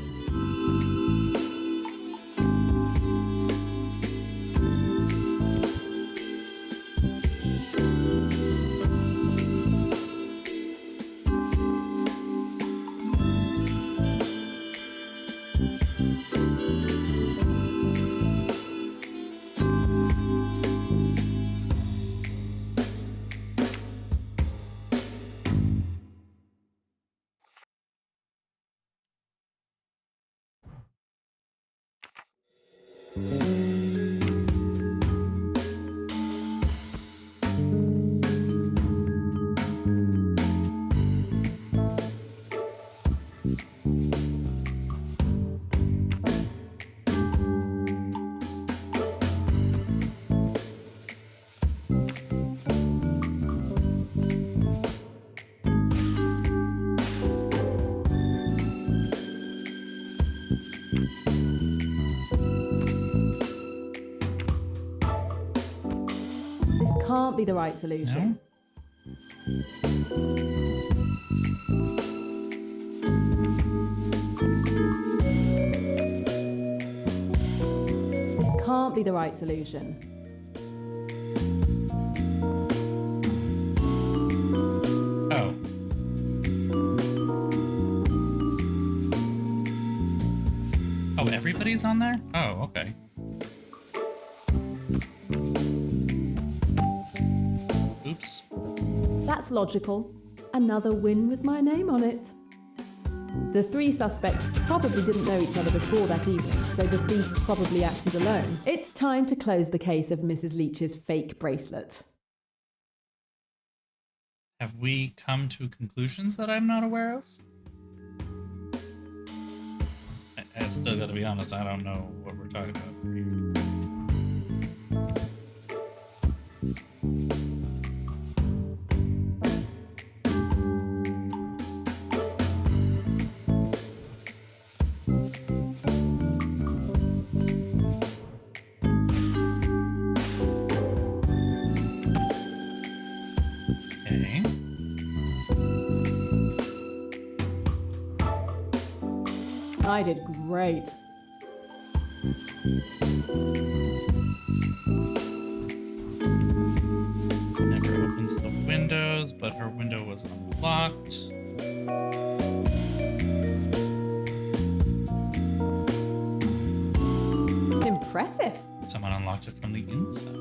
This can't be the right solution. This can't be the right solution.
Oh. Oh, everybody's on there? Oh, okay. Oops.
That's logical. Another win with my name on it. The three suspects probably didn't know each other before that evening, so the thief probably acted alone. It's time to close the case of Mrs. Leach's fake bracelet.
Have we come to conclusions that I'm not aware of? I still gotta be honest, I don't know what we're talking about here. Okay.
I did great.
Never opens the windows, but her window was unlocked.
Impressive.
Someone unlocked it from the inside.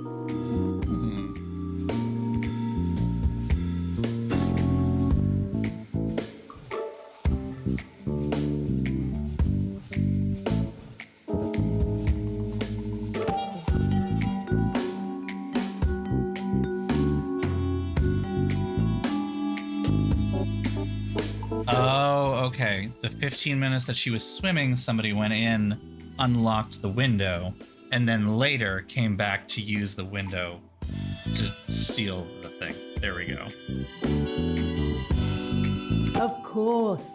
Oh, okay. The 15 minutes that she was swimming, somebody went in, unlocked the window, and then later came back to use the window to steal the thing. There we go.
Of course.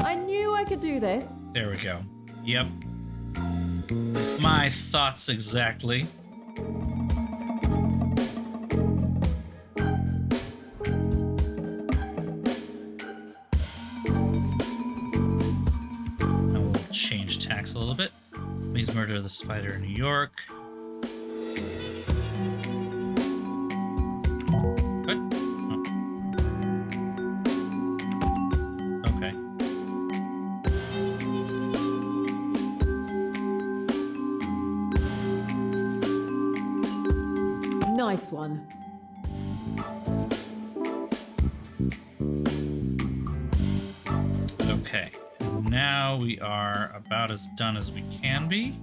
I knew I could do this.
There we go. Yep. My thoughts exactly. And we'll change tacks a little bit. Please murder the spider in New York. What? Oh. Okay.
Nice one.
Okay. Now we are about as done as we can be.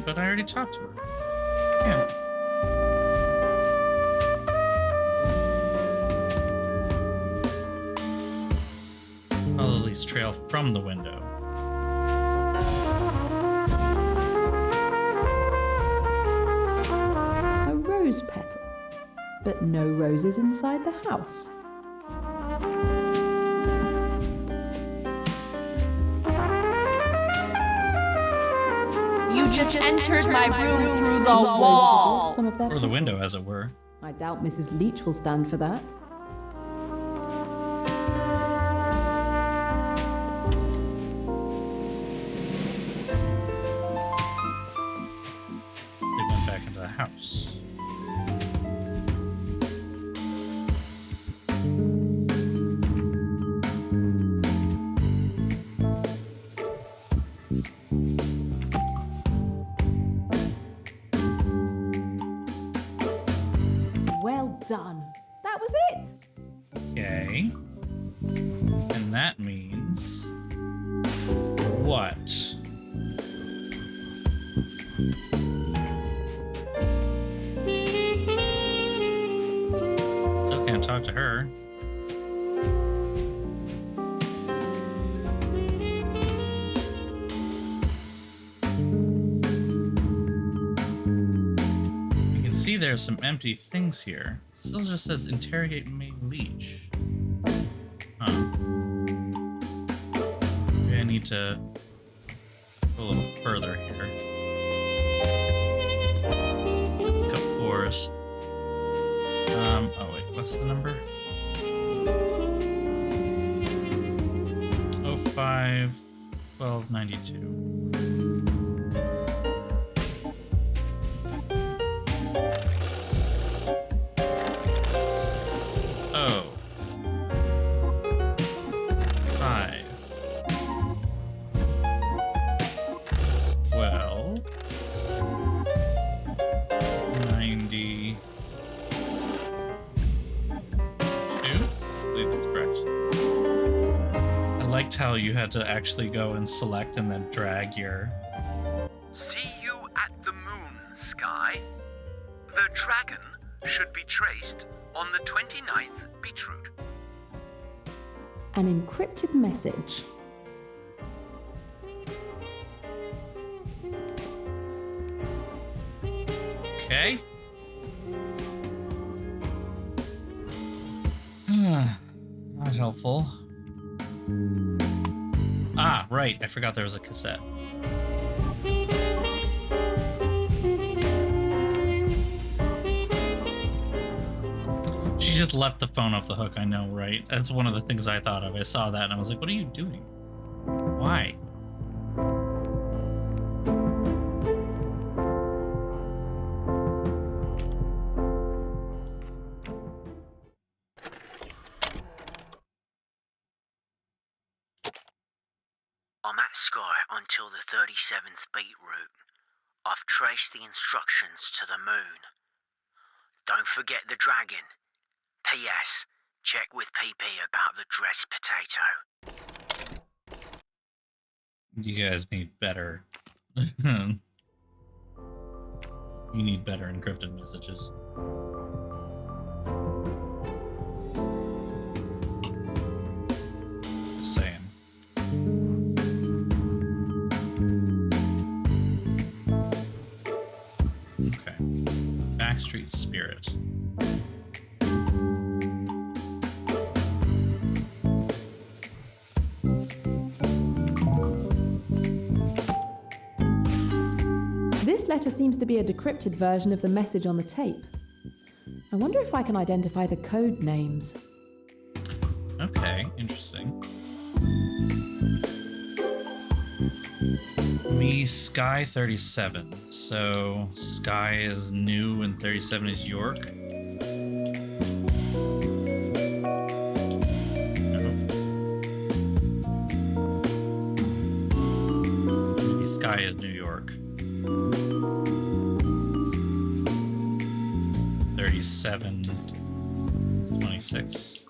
But I already talked to her. Yeah. Follow Lily's trail from the window.
A rose petal. But no roses inside the house.
You just entered my room through the wall.
some of their
Or the window,
petals.
as it were.
I doubt Mrs. Leach will stand for that.
They went back into the house.
Well done. That was it.
Okay. And that means... what? Still can't talk to her. You can see there's some empty things here. It still just says interrogate May Leach. Huh. Maybe I need to go a little further here. Look up forest. Oh wait, what's the number? 05 1292. Oh. 5. Well. 90. I believe that's correct. I liked how you had to actually go and select and then drag your...
See you at the moon, Sky. The dragon should be traced on the 29th beetroot.
An encrypted message.
Okay. Not helpful. Ah, right. I forgot there was a cassette. She just left the phone off the hook, I know, right? That's one of the things I thought of. I saw that and I was like, what are you doing? Why?
I'm at Sky until the 37th beetroot. I've traced the instructions to the moon. Don't forget the dragon. P.S. Check with PP about the dressed potato.
You guys need better. You need better encrypted messages. Just saying. Okay. Backstreet Spirit.
This letter seems to be a decrypted version of the message on the tape. I wonder if I can identify the code names.
Okay, interesting. Me, Sky 37. So Sky is new and 37 is York. No. Maybe Sky is New York. 37 is 26.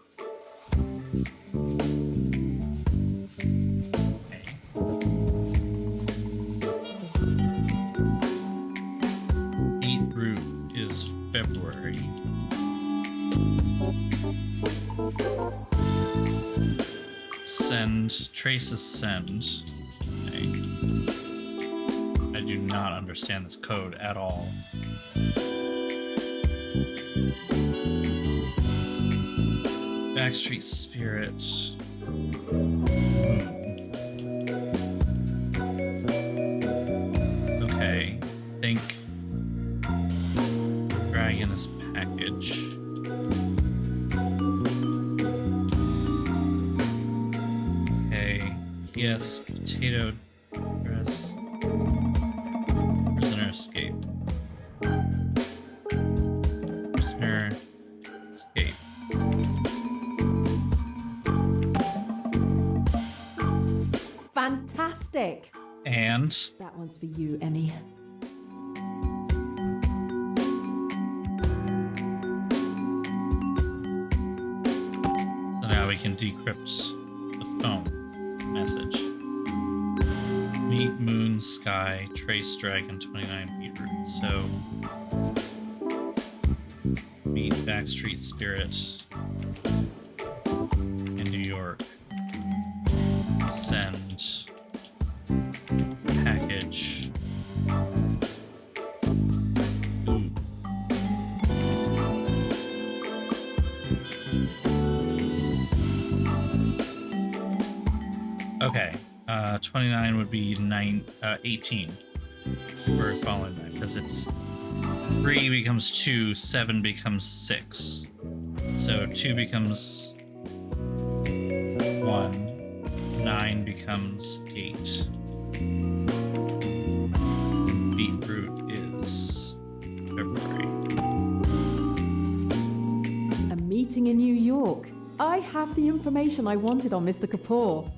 Beetroot is February. Send, traces send. Okay. I do not understand this code at all. Backstreet Spirit. Okay, think. in his package. Okay, yes, potato dress. Prisoner escape. Prisoner escape.
Fantastic!
And
That one's for you, Emmy.
so now we can decrypt the phone message. Meet Moon Sky, Trace Dragon 29 feet route. So meet Backstreet Spirit in New York. Send package. Ooh. Okay, 29 would be 18. We're following that because it's 3 becomes 2, 7 becomes 6. So 2 becomes 1, 9 becomes 8. Beetroot is February.
A meeting in New York. I have the information I wanted on Mr. Kapoor.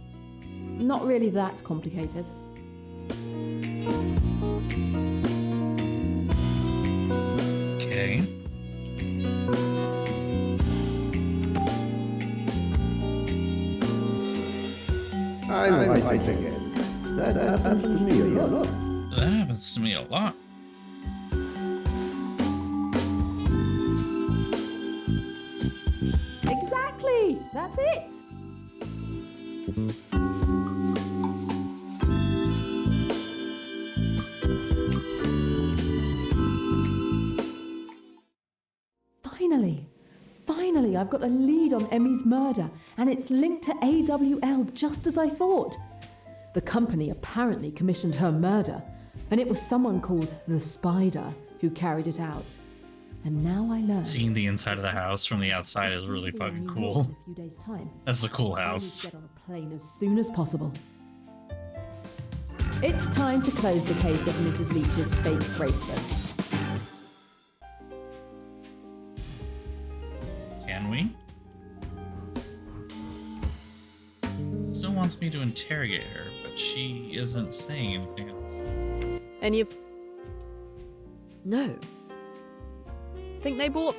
Not really that complicated.
Okay.
I might again. That happens to me a lot.
That happens to me a lot.
Exactly! That's it! Finally, I've got a lead on Emmy's murder, and it's linked to AWL just as I thought. The company apparently commissioned her murder, and it was someone called the Spider who carried it out. And now I learn.
Seeing the inside of the house from the outside is really fucking cool.
In a few days' time.
That's a cool
I need
house.
to get on a plane as soon as possible. It's time to close the case of Mrs. Leach's fake bracelets.
Can we? Still wants me to interrogate her, but she isn't saying anything else.
Any of... No. Think they bought...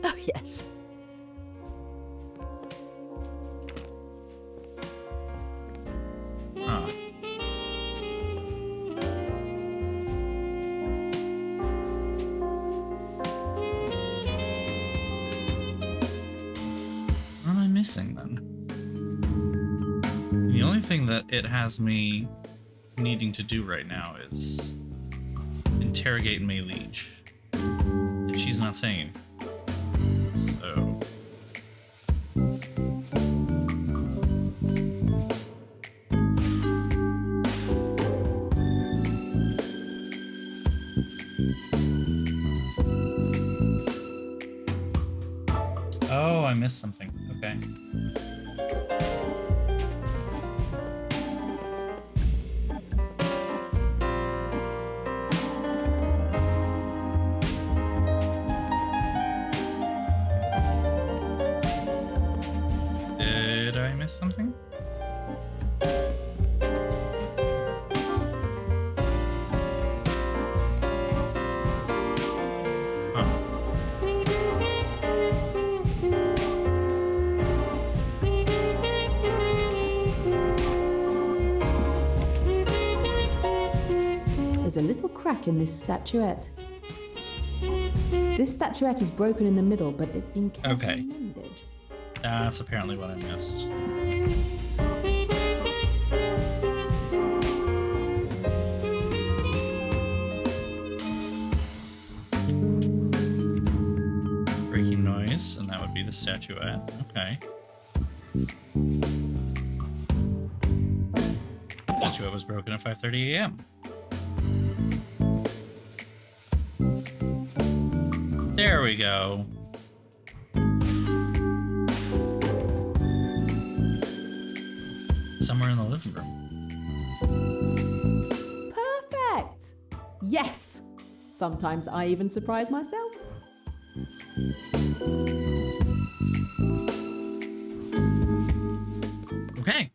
Oh, yes.
Huh. What am I missing then? The only thing that it has me needing to do right now is interrogate May Leach. And she's not saying. So... Oh, I missed something. Okay. Did I miss something?
There's a little crack in this statuette. This statuette is broken in the middle, but it's been carefully mended.
That's apparently what I missed. Breaking noise, and that would be the statuette. Okay. Statuette was broken at 5:30 a.m. we go. Somewhere in the living room.
Perfect! Yes! Sometimes I even surprise myself.
Okay.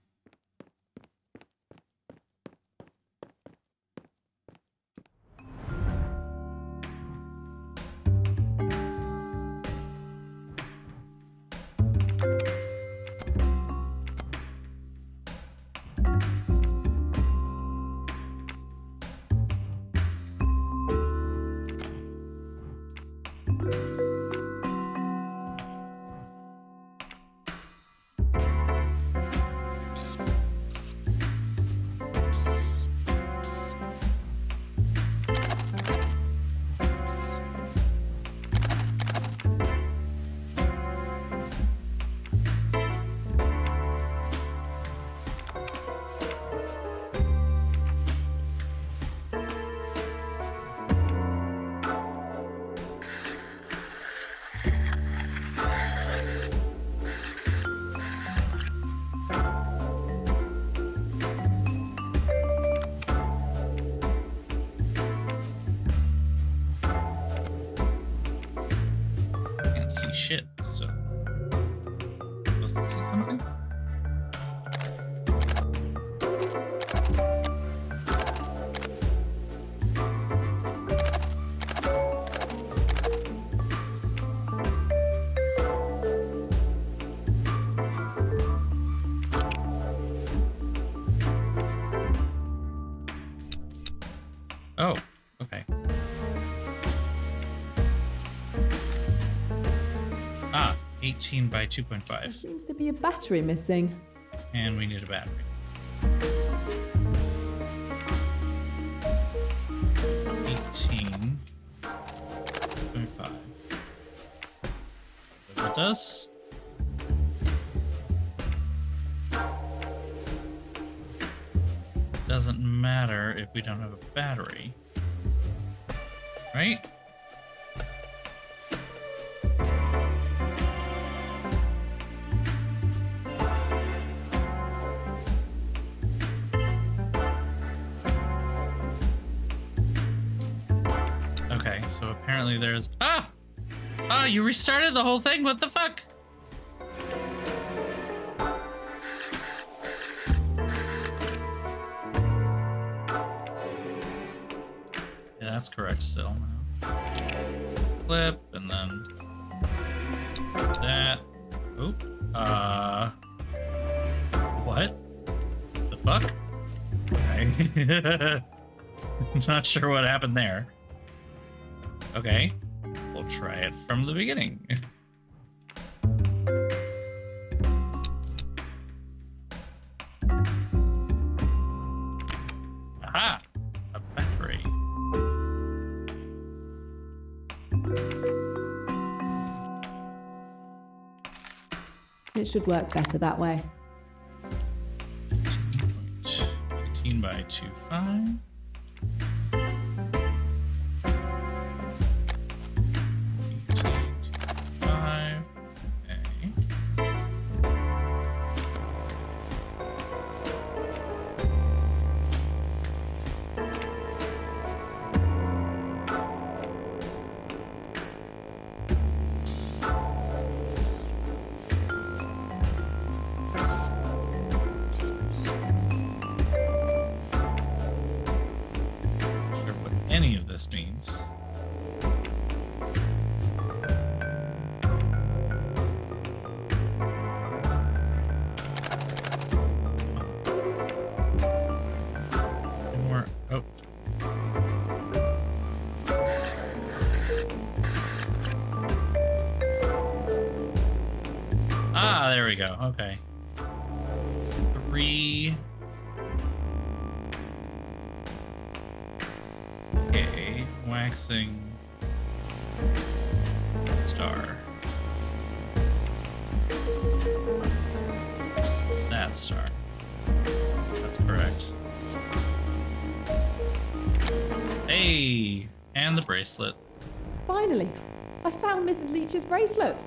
See shit, so supposed to see something? Oh, okay. 18 by 2.5.
There seems to be a battery missing.
And we need a battery. 18.5. That does. Doesn't matter if we don't have a battery. Right? Okay, so apparently there's... Ah! Oh, you restarted the whole thing? What the fuck? Yeah, that's correct still. Clip, and then... that. Oop. What? The fuck? Okay. I'm not sure what happened there. Okay, we'll try it from the beginning. Aha! A battery.
It should work better that way.
18 by 2.5. Any of this means. More. Oh. Ah, there we go. Okay. 3. Okay, waxing star. That star. That's correct. Hey, and the bracelet.
Finally, I found Mrs. Leach's bracelet.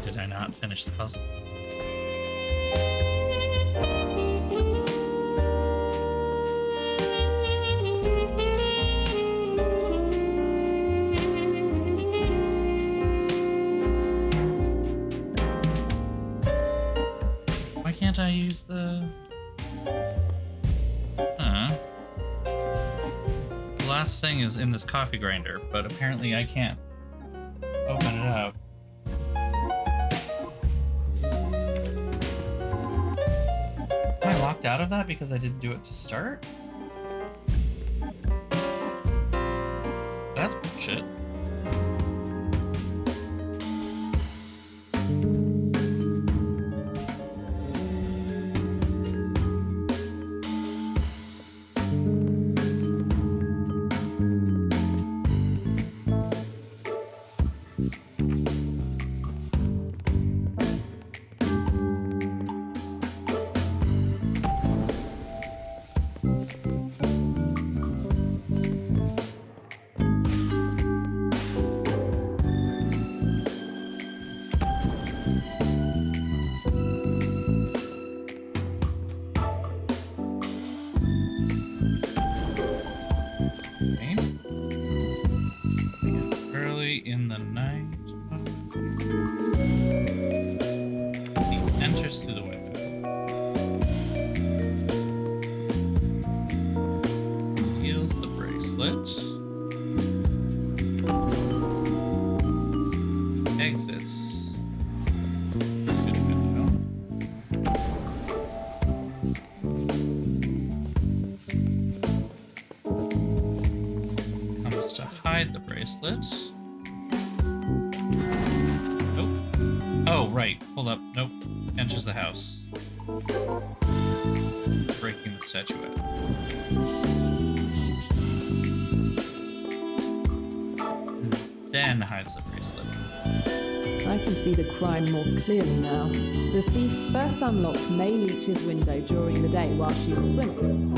Did I not finish the puzzle? Why can't I use the... The last thing is in this coffee grinder, but apparently I can't open it up. Am I locked out of that because I didn't do it to start? That's bullshit. In the night, he enters through the window, steals the bracelet, exits through the window, comes to hide the bracelet. Oh, right. Hold up. Nope. Enters the house. Breaking the statuette. Then hides the bracelet.
I can see the crime more clearly now. The thief first unlocked May Leach's window during the day while she was swimming.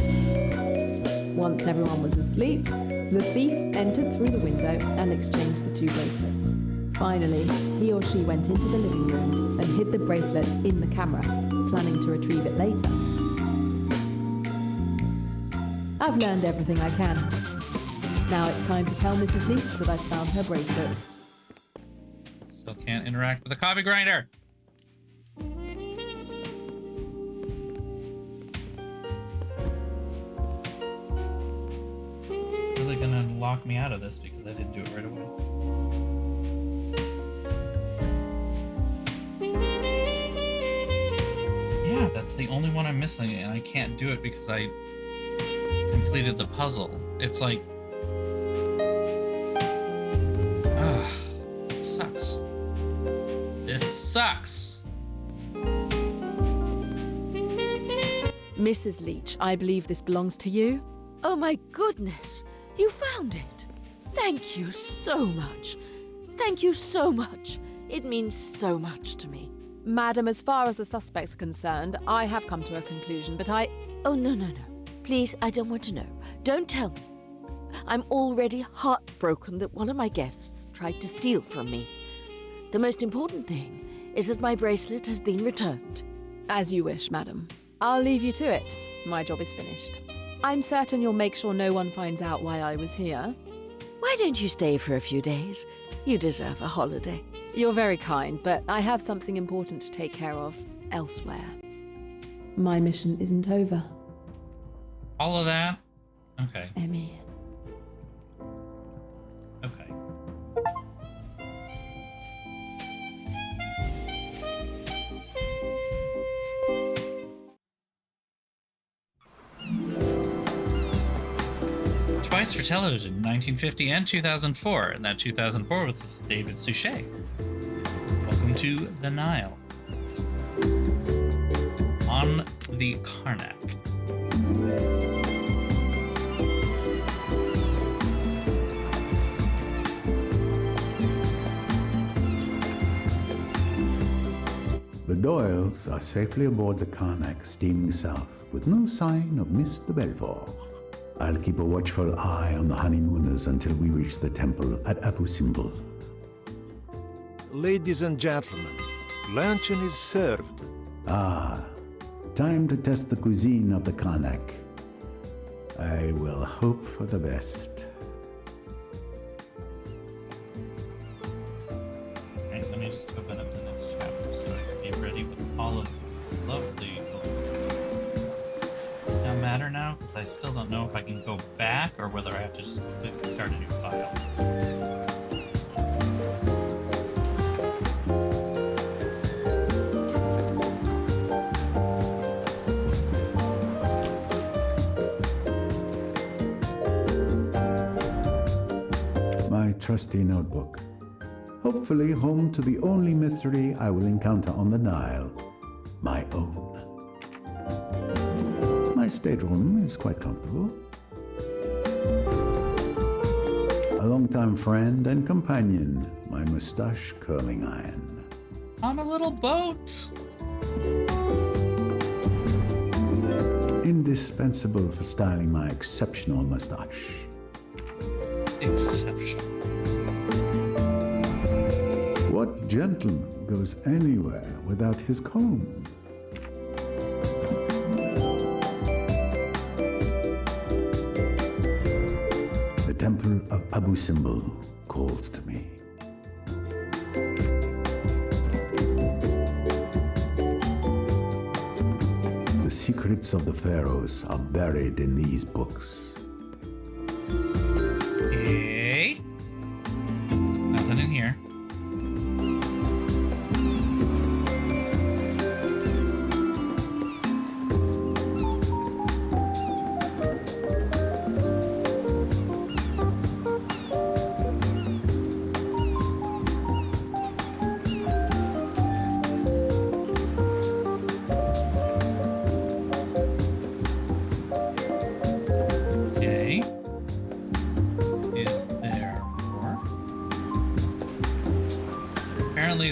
Once everyone was asleep, the thief entered through the window and exchanged the two bracelets. Finally, he or she went into the living room and hid the bracelet in the camera, planning to retrieve it later. I've learned everything I can. Now it's time to tell Mrs. Leach that I've found her bracelet.
Still can't interact with the coffee grinder! It's really gonna lock me out of this because I didn't do it right away. Yeah, that's the only one I'm missing, and I can't do it because I completed the puzzle. It's like... it sucks. This sucks!
Mrs. Leach, I believe this belongs to you.
Oh my goodness! You found it! Thank you so much! Thank you so much! It means so much to me.
Madam, as far as the suspects are concerned, I have come to a conclusion, but I...
Oh, no. Please, I don't want to know. Don't tell me. I'm already heartbroken that one of my guests tried to steal from me. The most important thing is that my bracelet has been returned.
As you wish, madam. I'll leave you to it. My job is finished. I'm certain you'll make sure no one finds out why I was here.
Why don't you stay for a few days? You deserve a holiday.
You're very kind, but I have something important to take care of elsewhere. My mission isn't over.
All of that? Okay.
Emmy.
Okay. Twice for television, 1950 and 2004, and that 2004 with David Suchet. Welcome to the Nile. On the Karnak.
The Doyles are safely aboard the Karnak steaming south with no sign of Miss de Belfort. I'll keep a watchful eye on the honeymooners until we reach the temple at Abu Simbel.
Ladies and gentlemen, luncheon is served.
Ah, time to test the cuisine of the Karnak. I will hope for the best.
Alright, let me just open up the next chapter so I can be ready with all of the lovely. Now matter now, because I still don't know if I can go back or whether I have to just completely start a new file.
My trusty notebook. Hopefully home to the only mystery I will encounter on the Nile. My own. My stateroom is quite comfortable. A longtime friend and companion, my mustache curling iron.
On a little boat!
Indispensable for styling my exceptional mustache.
Exceptional.
What gentleman goes anywhere without his comb? The temple of Abu Simbel calls to me. The secrets of the pharaohs are buried in these books.
Okay. Nothing in here.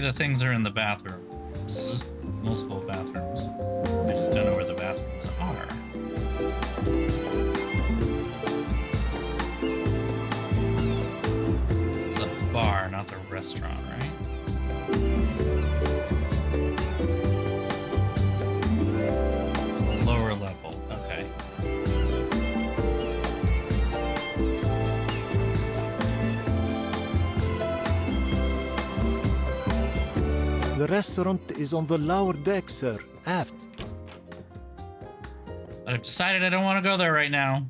The things are in the bathrooms. Multiple bathrooms. I just don't know where the bathrooms are. It's a bar, not the restaurant, right? Lower level, okay.
The restaurant is on the lower deck, sir, aft.
But I've decided I don't want to go there right now.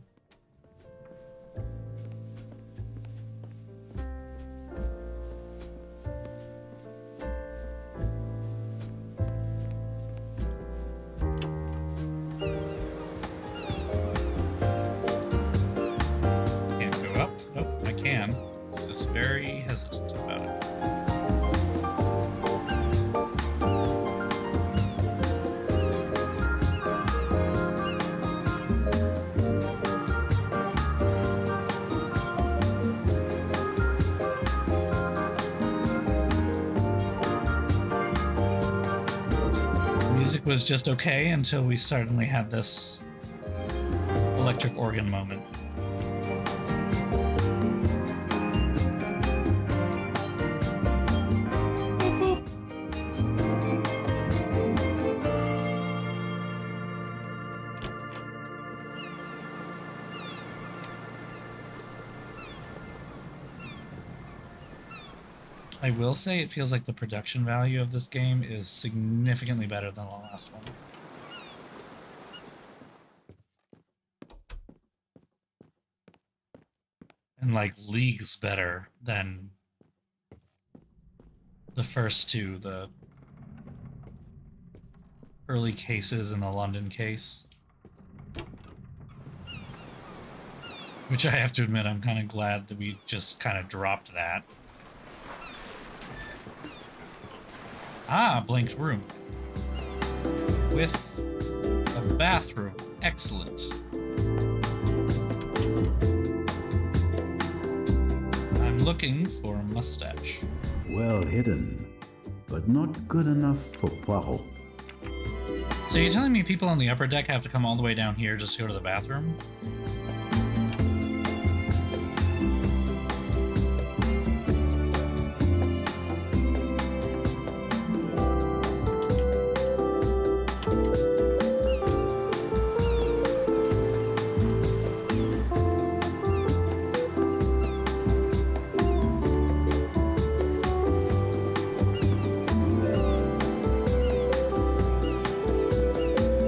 Can't go up? Nope, I can. It's just very hesitant about it. Music was just okay until we suddenly had this electric organ moment. Boop, boop. I will say it feels like the production value of this game is significantly better than the last one. And like leagues better than the first two, the early cases and the London case. Which I have to admit, I'm kind of glad that we just kind of dropped that. Ah, blanked room. With a bathroom. Excellent. I'm looking for a mustache.
Well hidden. but not good enough for Poirot.
So you're telling me people on the upper deck have to come all the way down here just to go to the bathroom?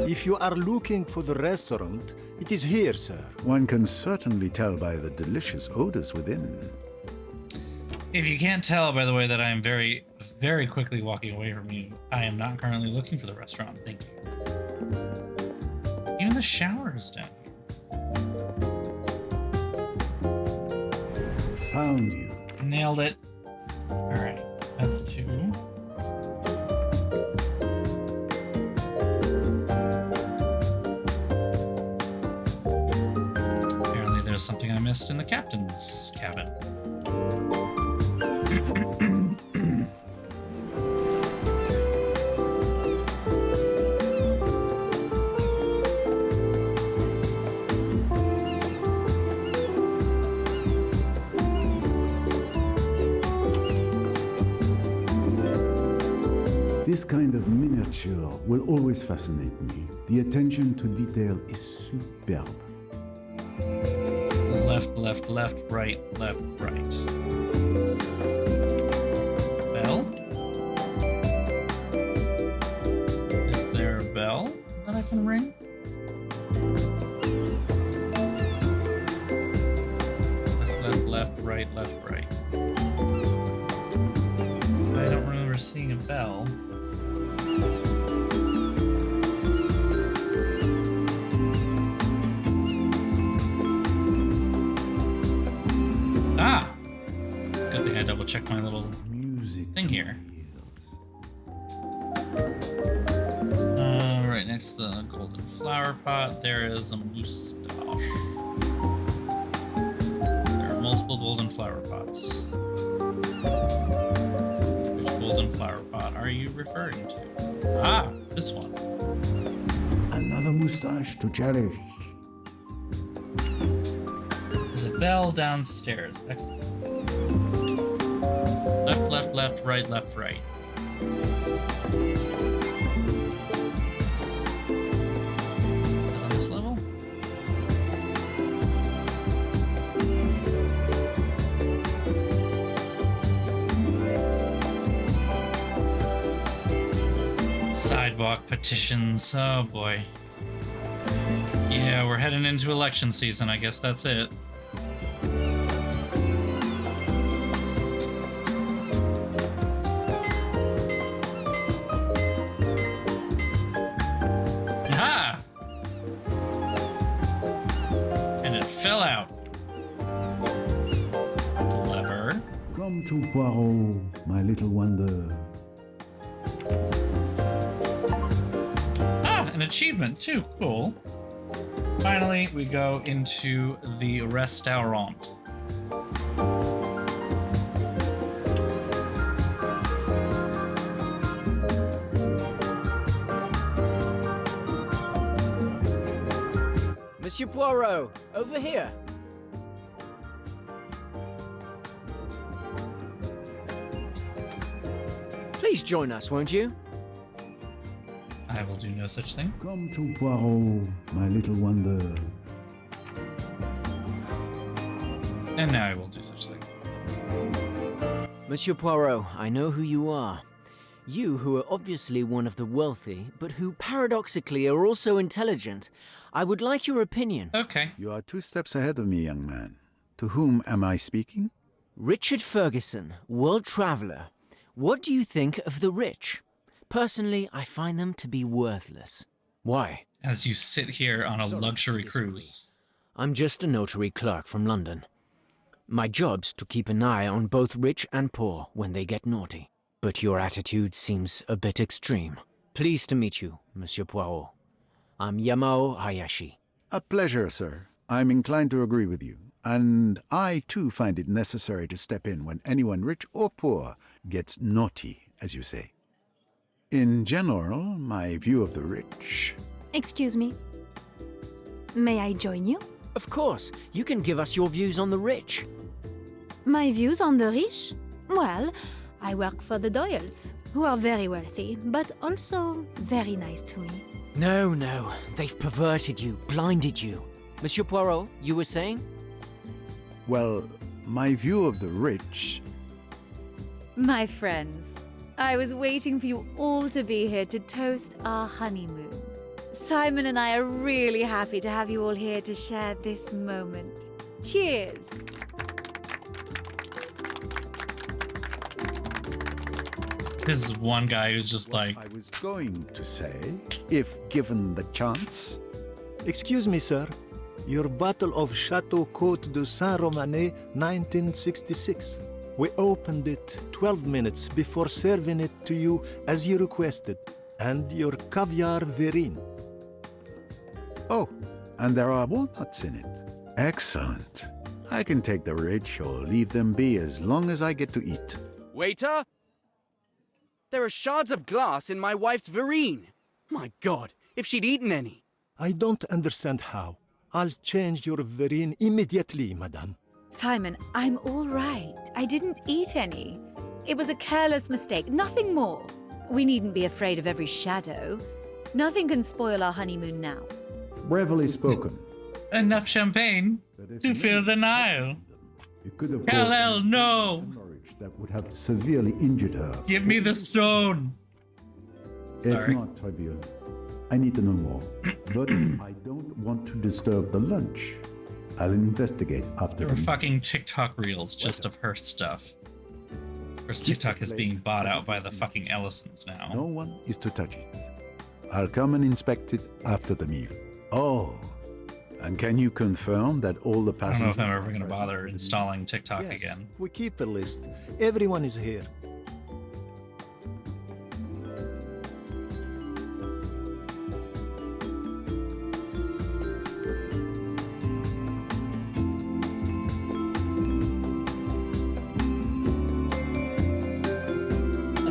If you are looking for the restaurant, it is here, sir.
One can certainly tell by the delicious odors within.
If you can't tell by the way that I am very, very quickly walking away from you, I am not currently looking for the restaurant. Thank you. Even the shower is down here.
Found you.
Nailed it. Alright, that's 2. Apparently there's something I missed in the captain's cabin.
This kind of miniature will always fascinate me. The attention to detail is superb.
Left, left, left, right, right. Bell? Is there a bell that I can ring? Left, right. I don't remember seeing a bell. Ah! Good thing I double checked my little thing here. Right next to the golden flower pot, there is a moustache. There are multiple golden flower pots. Which golden flower pot are you referring to? Ah, this one.
Another moustache to cherish.
There's a bell downstairs. Excellent. Left, right. Is that on this level? Sidewalk petitions. Oh boy. Yeah, we're heading into election season. I guess that's it. Aha! And it fell out. Lever.
Come to Poirot, my little wonder.
Ah, an achievement too. Cool. Finally, we go into the restaurant.
Monsieur Poirot, over here. Please join us, won't you?
I will do no such thing.
Come to Poirot, my little wonder.
And now I will do such thing.
Monsieur Poirot, I know who you are. You who are obviously one of the wealthy, but who paradoxically are also intelligent. I would like your opinion.
Okay.
You are 2 steps ahead of me, young man. To whom am I speaking?
Richard Ferguson, world traveler. What do you think of the rich? Personally, I find them to be worthless. Why?
As you sit here on a luxury cruise.
I'm just a notary clerk from London. My job's to keep an eye on both rich and poor when they get naughty. But your attitude seems a bit extreme. Pleased to meet you, Monsieur Poirot. I'm Yamao Hayashi.
A pleasure, sir. I'm inclined to agree with you. And I, too, find it necessary to step in when anyone rich or poor gets naughty as you say. In general, my view of the rich...
Excuse me. May I join you?
Of course, you can give us your views on the rich.
My views on the rich? Well, I work for the Doyles, who are very wealthy, but also very nice to me.
No, no, they've perverted you, blinded you. Monsieur Poirot, you were saying?
Well, my view of the rich...
My friends, I was waiting for you all to be here to toast our honeymoon. Simon and I are really happy to have you all here to share this moment. Cheers!
This is one guy who's just like...
I was going to say, if given the chance...
Excuse me, sir. Your bottle of Chateau Côte de Saint-Romanet, 1966. We opened it 12 minutes before serving it to you as you requested. And your caviar verine.
Oh, and there are walnuts in it. Excellent. I can take the rich or leave them be as long as I get to eat.
Waiter? There are shards of glass in my wife's verine. My God, if she'd eaten any.
I don't understand how. I'll change your verine immediately, madame.
Simon, I'm all right. I didn't eat any. It was a careless mistake, nothing more. We needn't be afraid of every shadow. Nothing can spoil our honeymoon now.
Bravely spoken.
Enough champagne to fill the Nile.
You could have
Kal-El, no!
that would have severely injured her.
Give me the stone!
It's
Sorry.
not trivial. I need to know more. But I don't want to disturb the lunch. I'll investigate after.
There were fucking TikTok reels just of her stuff. Of course, TikTok is being bought out by the fucking Ellisons now.
No one is to touch it. I'll come and inspect it after the meal. Oh, and can you confirm that all the
I don't
passengers...
know if I'm ever going to bother installing TikTok
Yes,
again.
we keep a list. Everyone is here.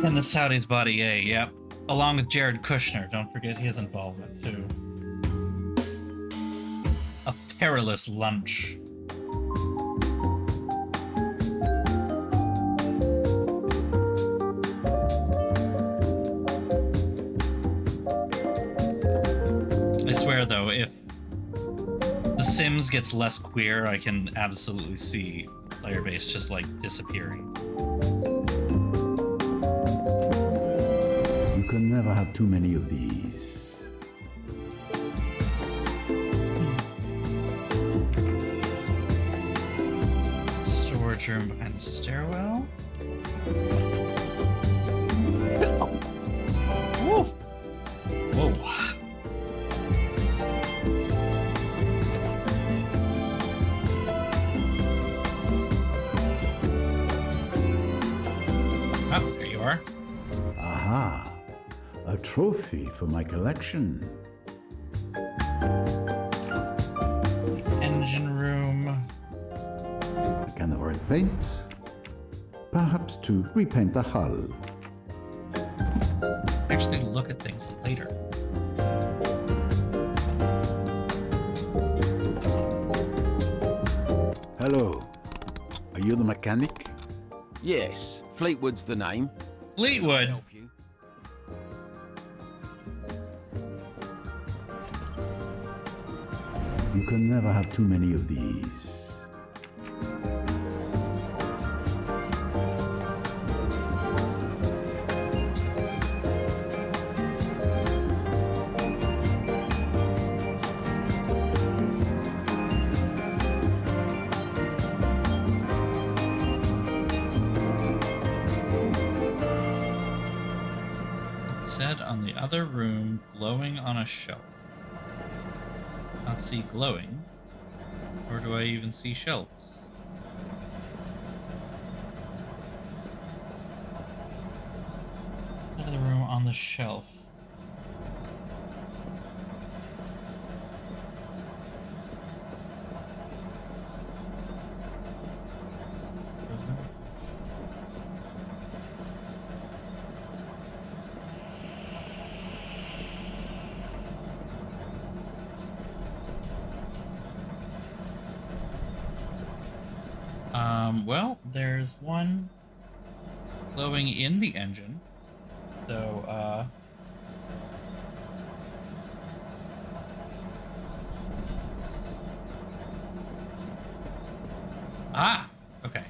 And the Saudis body A, yep. Along with Jared Kushner, don't forget his involvement too. A perilous lunch. I swear though, if The Sims gets less queer, I can absolutely see player base just like disappearing.
You can never have too many of these.
Storage room behind the stairwell. Whoa! Whoa! Oh, there you are.
Aha! A trophy for my collection.
Engine room.
A can of red paint. Perhaps to repaint the hull.
Actually look at things later.
Hello. Are you the mechanic?
Yes, Fleetwood's the name.
Fleetwood?
You can never have too many of these.
It said on the other room, glowing on a shelf. Not see glowing, or do I even see shelves? Other room on the shelf. Well, there's one glowing in the engine. So, okay.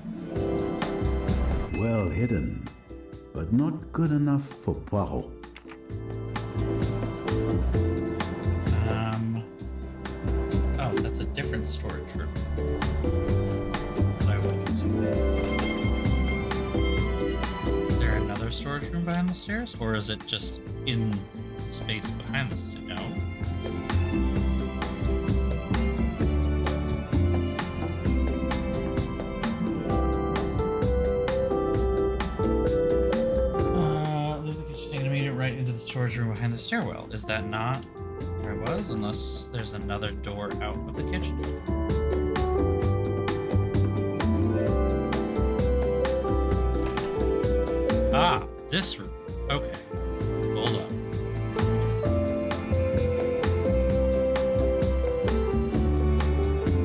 Well hidden, but not good enough for Poirot.
Oh, that's a different storage room. I went into. Is there another storage room behind the stairs, or is it just in space behind the stairs? No. Into the storage room behind the stairwell. Is that not where I was? Unless there's another door out of the kitchen. Ah, this room. Okay. Hold up.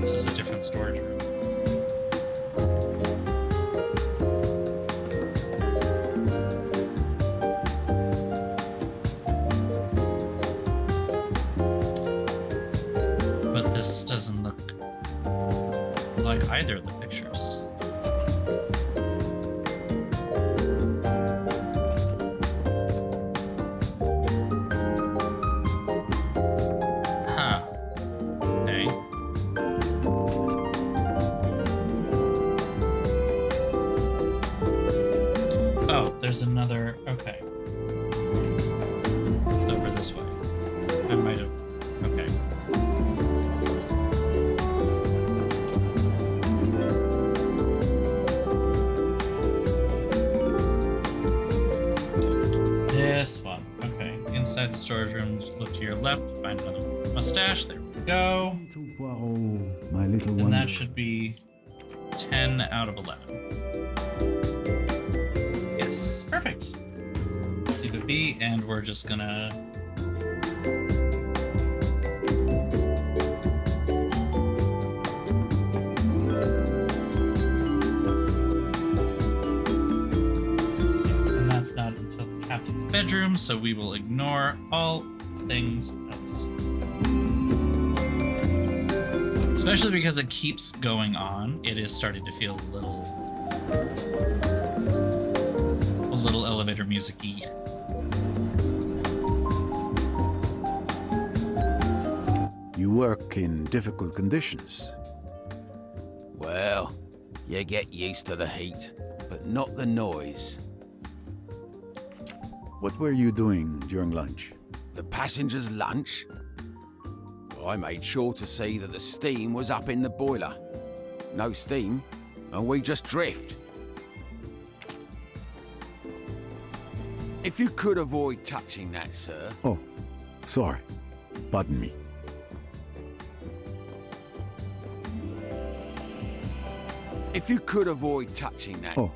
This is a different storage room. This doesn't look like either of the pictures. Huh. Okay. Oh, there's another. Okay. Over this way. I might have. Okay. This one. Okay. Inside the storage room, look to your left, find another mustache. There we go.
Poirot, my little
And
one.
that should be 10 out of 11. Yes, perfect. Leave it be, and we're just gonna... captain's bedroom, so we will ignore all things else. Especially because it keeps going on, it is starting to feel a little elevator music-y.
You work in difficult conditions.
Well, you get used to the heat, but not the noise.
What were you doing during lunch?
The passengers' lunch? Well, I made sure to see that the steam was up in the boiler. No steam, and we just drift. If you could avoid touching that, sir.
Oh, sorry. Pardon me.
If you could avoid touching that.
Oh.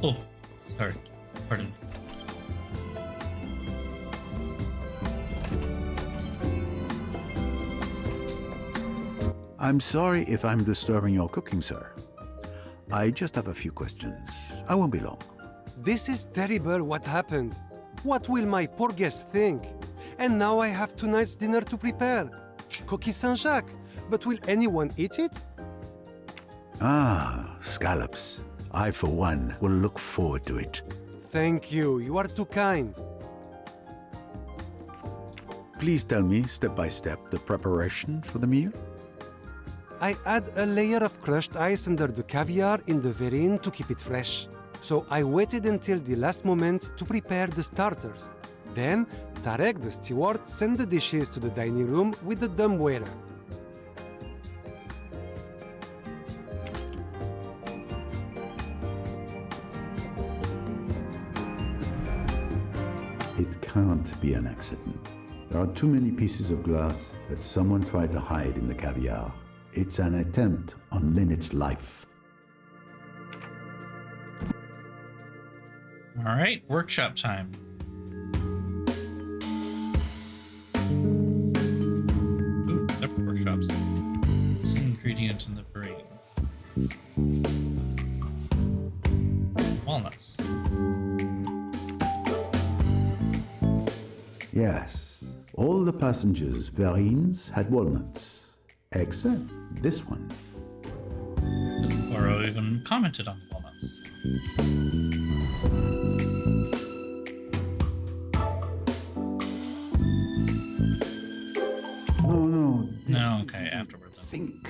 Oh, sorry. Pardon.
I'm sorry if I'm disturbing your cooking, sir. I just have a few questions. I won't be long.
This is terrible what happened. What will my poor guest think? And now I have tonight's dinner to prepare. Coquille Saint-Jacques. But will anyone eat it?
Ah, scallops. I, for one, will look forward to it.
Thank you. You are too kind.
Please tell me, step by step, the preparation for the meal.
I add a layer of crushed ice under the caviar in the very end to keep it fresh. So I waited until the last moment to prepare the starters. Then, Tarek, the steward, sent the dishes to the dining room with the dumb waiter.
It can't be an accident. There are too many pieces of glass that someone tried to hide in the caviar. It's an attempt on Lynette's life.
All right, workshop time. Ooh, separate workshops. Missing ingredient in the brain.
Yes, all the passengers' verrines had walnuts, except this one.
Poirot even commented on the walnuts.
No.
No, okay, afterwards.
Think.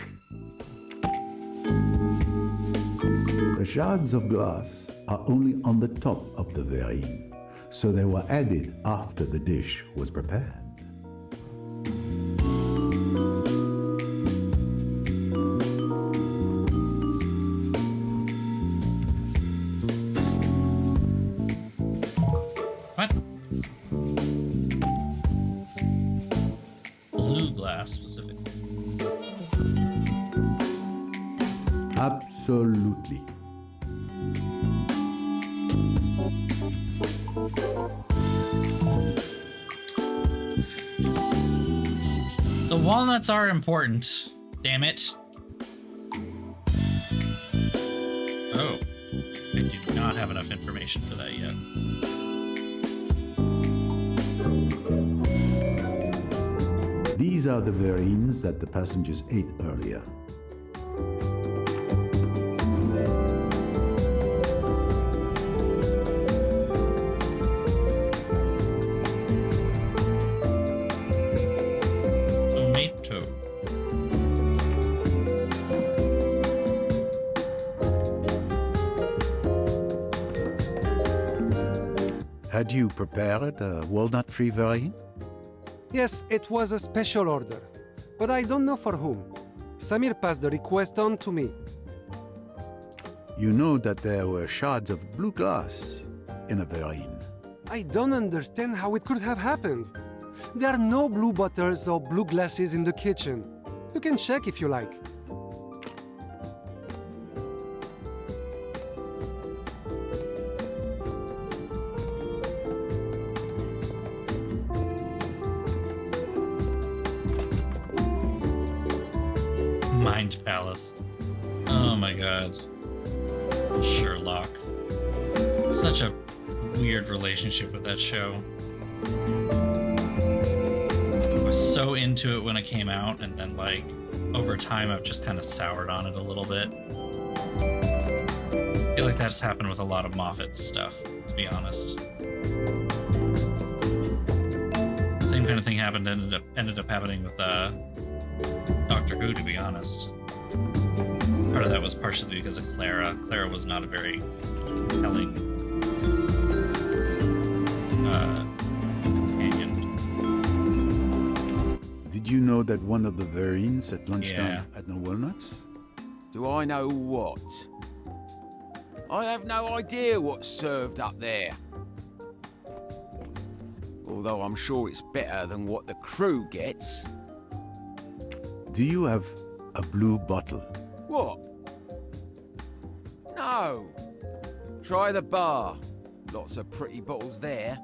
The shards of glass are only on the top of the verrine, so they were added after the dish was prepared.
What? Blue glass specifically.
Absolutely.
The walnuts are important. Damn it. Oh. I do not have enough information for that yet.
These are the verrines that the passengers ate earlier.
Tomato.
Had you prepared a walnut-free verrine?
Yes, it was a special order, but I don't know for whom. Samir passed the request on to me.
You know that there were shards of blue glass in a verrine.
I don't understand how it could have happened. There are no blue bottles or blue glasses in the kitchen. You can check if you like.
Mind Palace. Oh my god. Sherlock. Such a weird relationship with that show. I was so into it when it came out, and then, like, over time I've just kind of soured on it a little bit. I feel like that's happened with a lot of Moffat's stuff, to be honest. Same kind of thing ended up happening with Doctor Who, to be honest. Part of that was partially because of Clara. Clara was not a very compelling companion.
Did you know that one of the verrines at lunchtime had no walnuts?
Do I know what? I have no idea what's served up there. Although I'm sure it's better than what the crew gets.
Do you have a blue bottle?
What? No. Try the bar. Lots of pretty bottles there.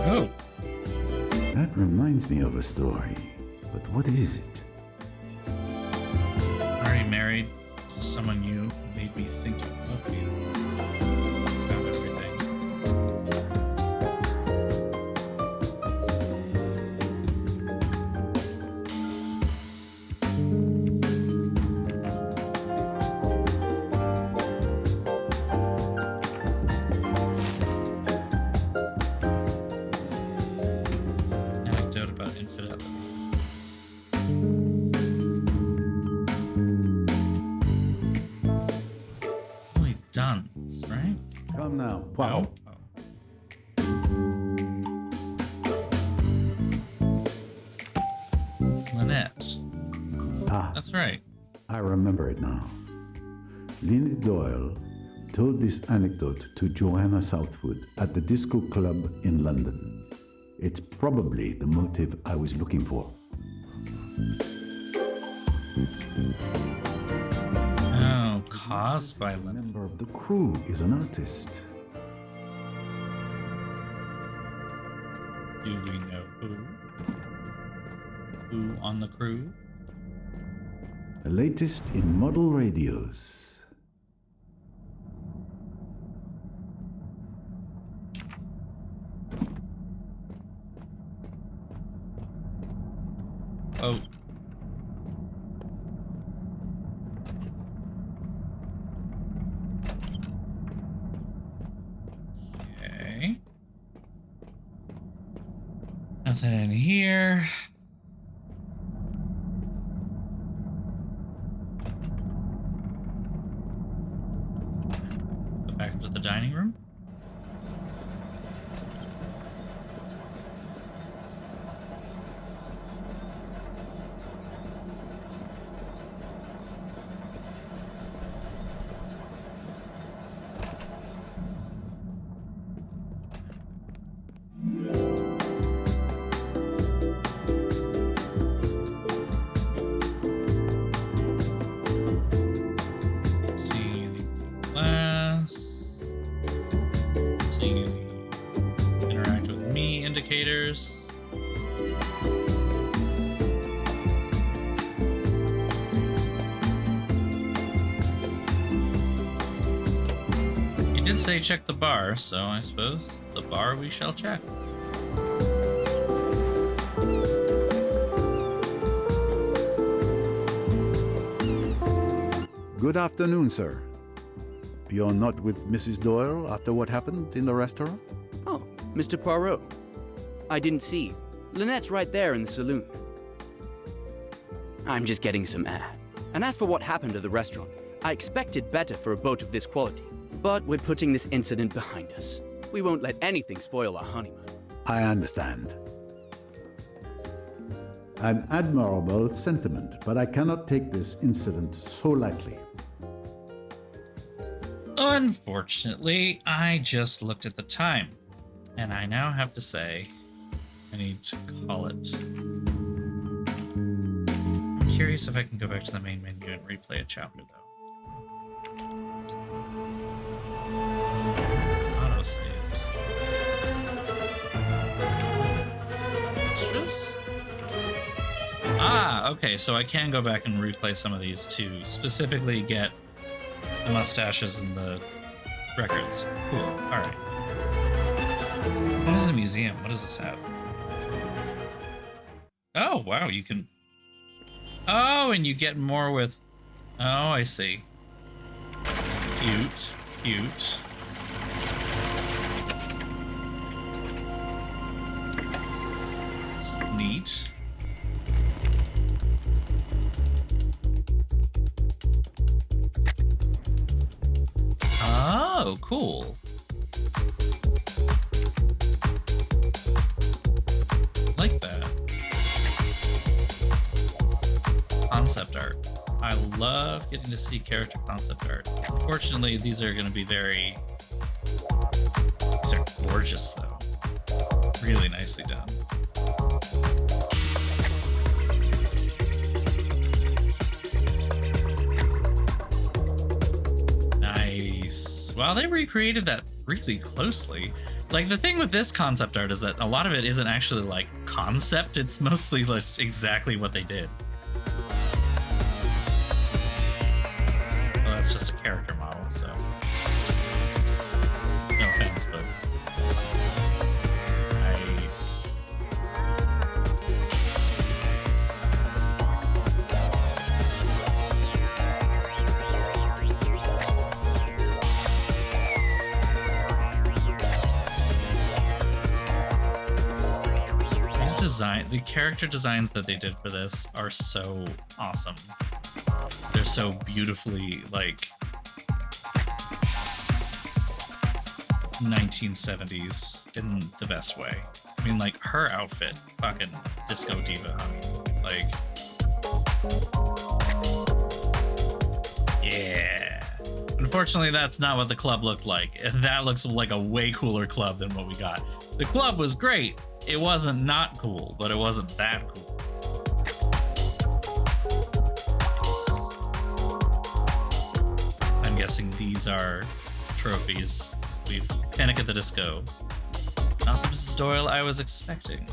Oh.
That reminds me of a story, but what is it?
Are you married to someone you made me think of you? About everything. Anecdote about infidelity. Only Duns, right?
Come now, Poirot.
Lynette.
Ah,
That's right.
I remember it now. Lynette Doyle told this anecdote to Joanna Southwood at the Disco Club in London. It's probably the motive I was looking for. caused by a member of the crew is an artist.
Do we know who? Who on the crew?
The latest in model radios.
Oh. Okay. Nothing in here. Go back to the dining room. Say check the bar, so I suppose the bar we shall check.
Good afternoon, sir. You're not with Mrs. Doyle after what happened in the restaurant?
Oh, Mr. Poirot. I didn't see. Lynette's right there in the saloon. I'm just getting some air. And as for what happened at the restaurant, I expected better for a boat of this quality. But we're putting this incident behind us. We won't let anything spoil our honeymoon.
I understand. An admirable sentiment, but I cannot take this incident so lightly.
Unfortunately, I just looked at the time, and I now have to say I need to call it. I'm curious if I can go back to the main menu and replay a chapter, though. Autosaves. Extras? Ah, okay, so I can go back and replay some of these to specifically get the mustaches and the records. Cool, alright. What is the museum? What does this have? Oh, wow, you can... Oh, and you get more with... Oh, I see. Cute, cute. Neat. Oh, cool. Like that. Concept art. I love getting to see character concept art. Unfortunately, these are going to be very... These are gorgeous, though. Really nicely done. Nice. Wow, they recreated that really closely. Like, the thing with this concept art is that a lot of it isn't actually, like, concept. It's mostly like exactly what they did. Well, that's just a character model, so... No offense, but... Nice. The character designs that they did for this are so awesome. They're so beautifully, like, 1970s in the best way. I mean, like, her outfit, fucking disco diva, like, yeah. Unfortunately, that's not what the club looked like. That looks like a way cooler club than what we got. The club was great. It wasn't not cool, but it wasn't that cool. guessing these are trophies. We've Panic at the Disco. Not the Mrs. Doyle I was expecting.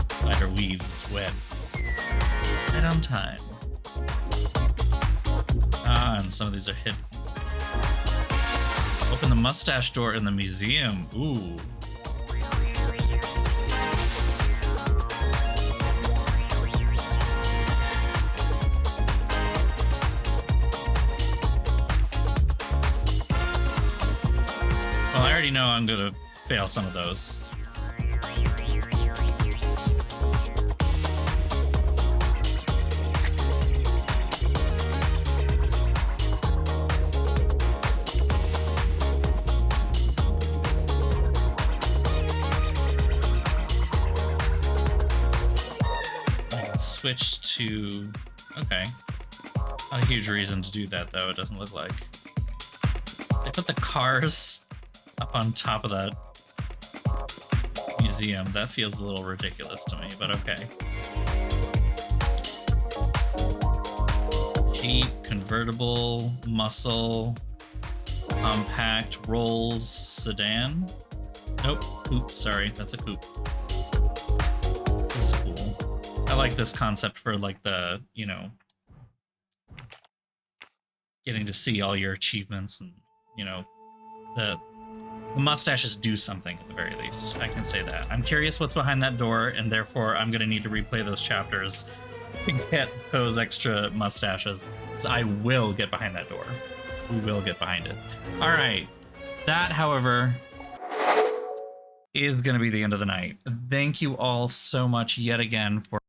Spider weaves its web. Right on time. Ah, and some of these are hidden. Open the mustache door in the museum. Ooh. Well, I already know I'm gonna fail some of those. Switch to... Okay. Not a huge reason to do that, though, it doesn't look like. They put the cars up on top of that museum. That feels a little ridiculous to me, but okay. Jeep, convertible, muscle, compact, Rolls, sedan. Nope, coupe, sorry, that's a coupe. This is cool. I like this concept for, like, the, you know, getting to see all your achievements and, you know, the mustaches do something at the very least. I can say that. I'm curious what's behind that door, and therefore I'm going to need to replay those chapters to get those extra mustaches. So I will get behind that door. We will get behind it. All right. That, however, is going to be the end of the night. Thank you all so much yet again for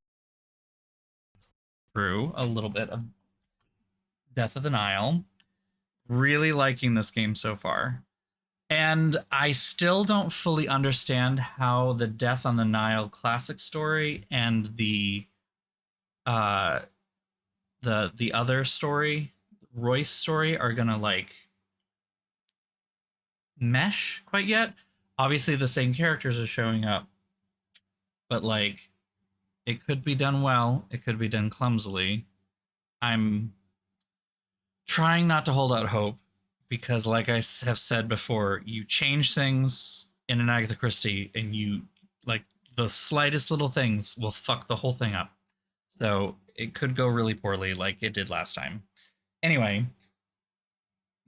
through a little bit of Death of the Nile. Really liking this game so far. And I still don't fully understand how the Death on the Nile classic story and the other story, Royce story, are gonna like mesh quite yet. Obviously the same characters are showing up, but like it could be done well, it could be done clumsily. I'm trying not to hold out hope because, like I have said before, you change things in an Agatha Christie and you, like, the slightest little things will fuck the whole thing up. So it could go really poorly like it did last time. Anyway,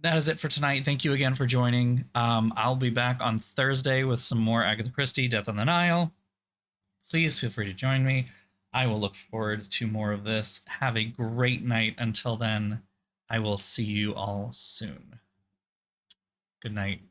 that is it for tonight. Thank you again for joining. I'll be back on Thursday with some more Agatha Christie, Death on the Nile. Please feel free to join me. I will look forward to more of this. Have a great night. Until then, I will see you all soon. Good night.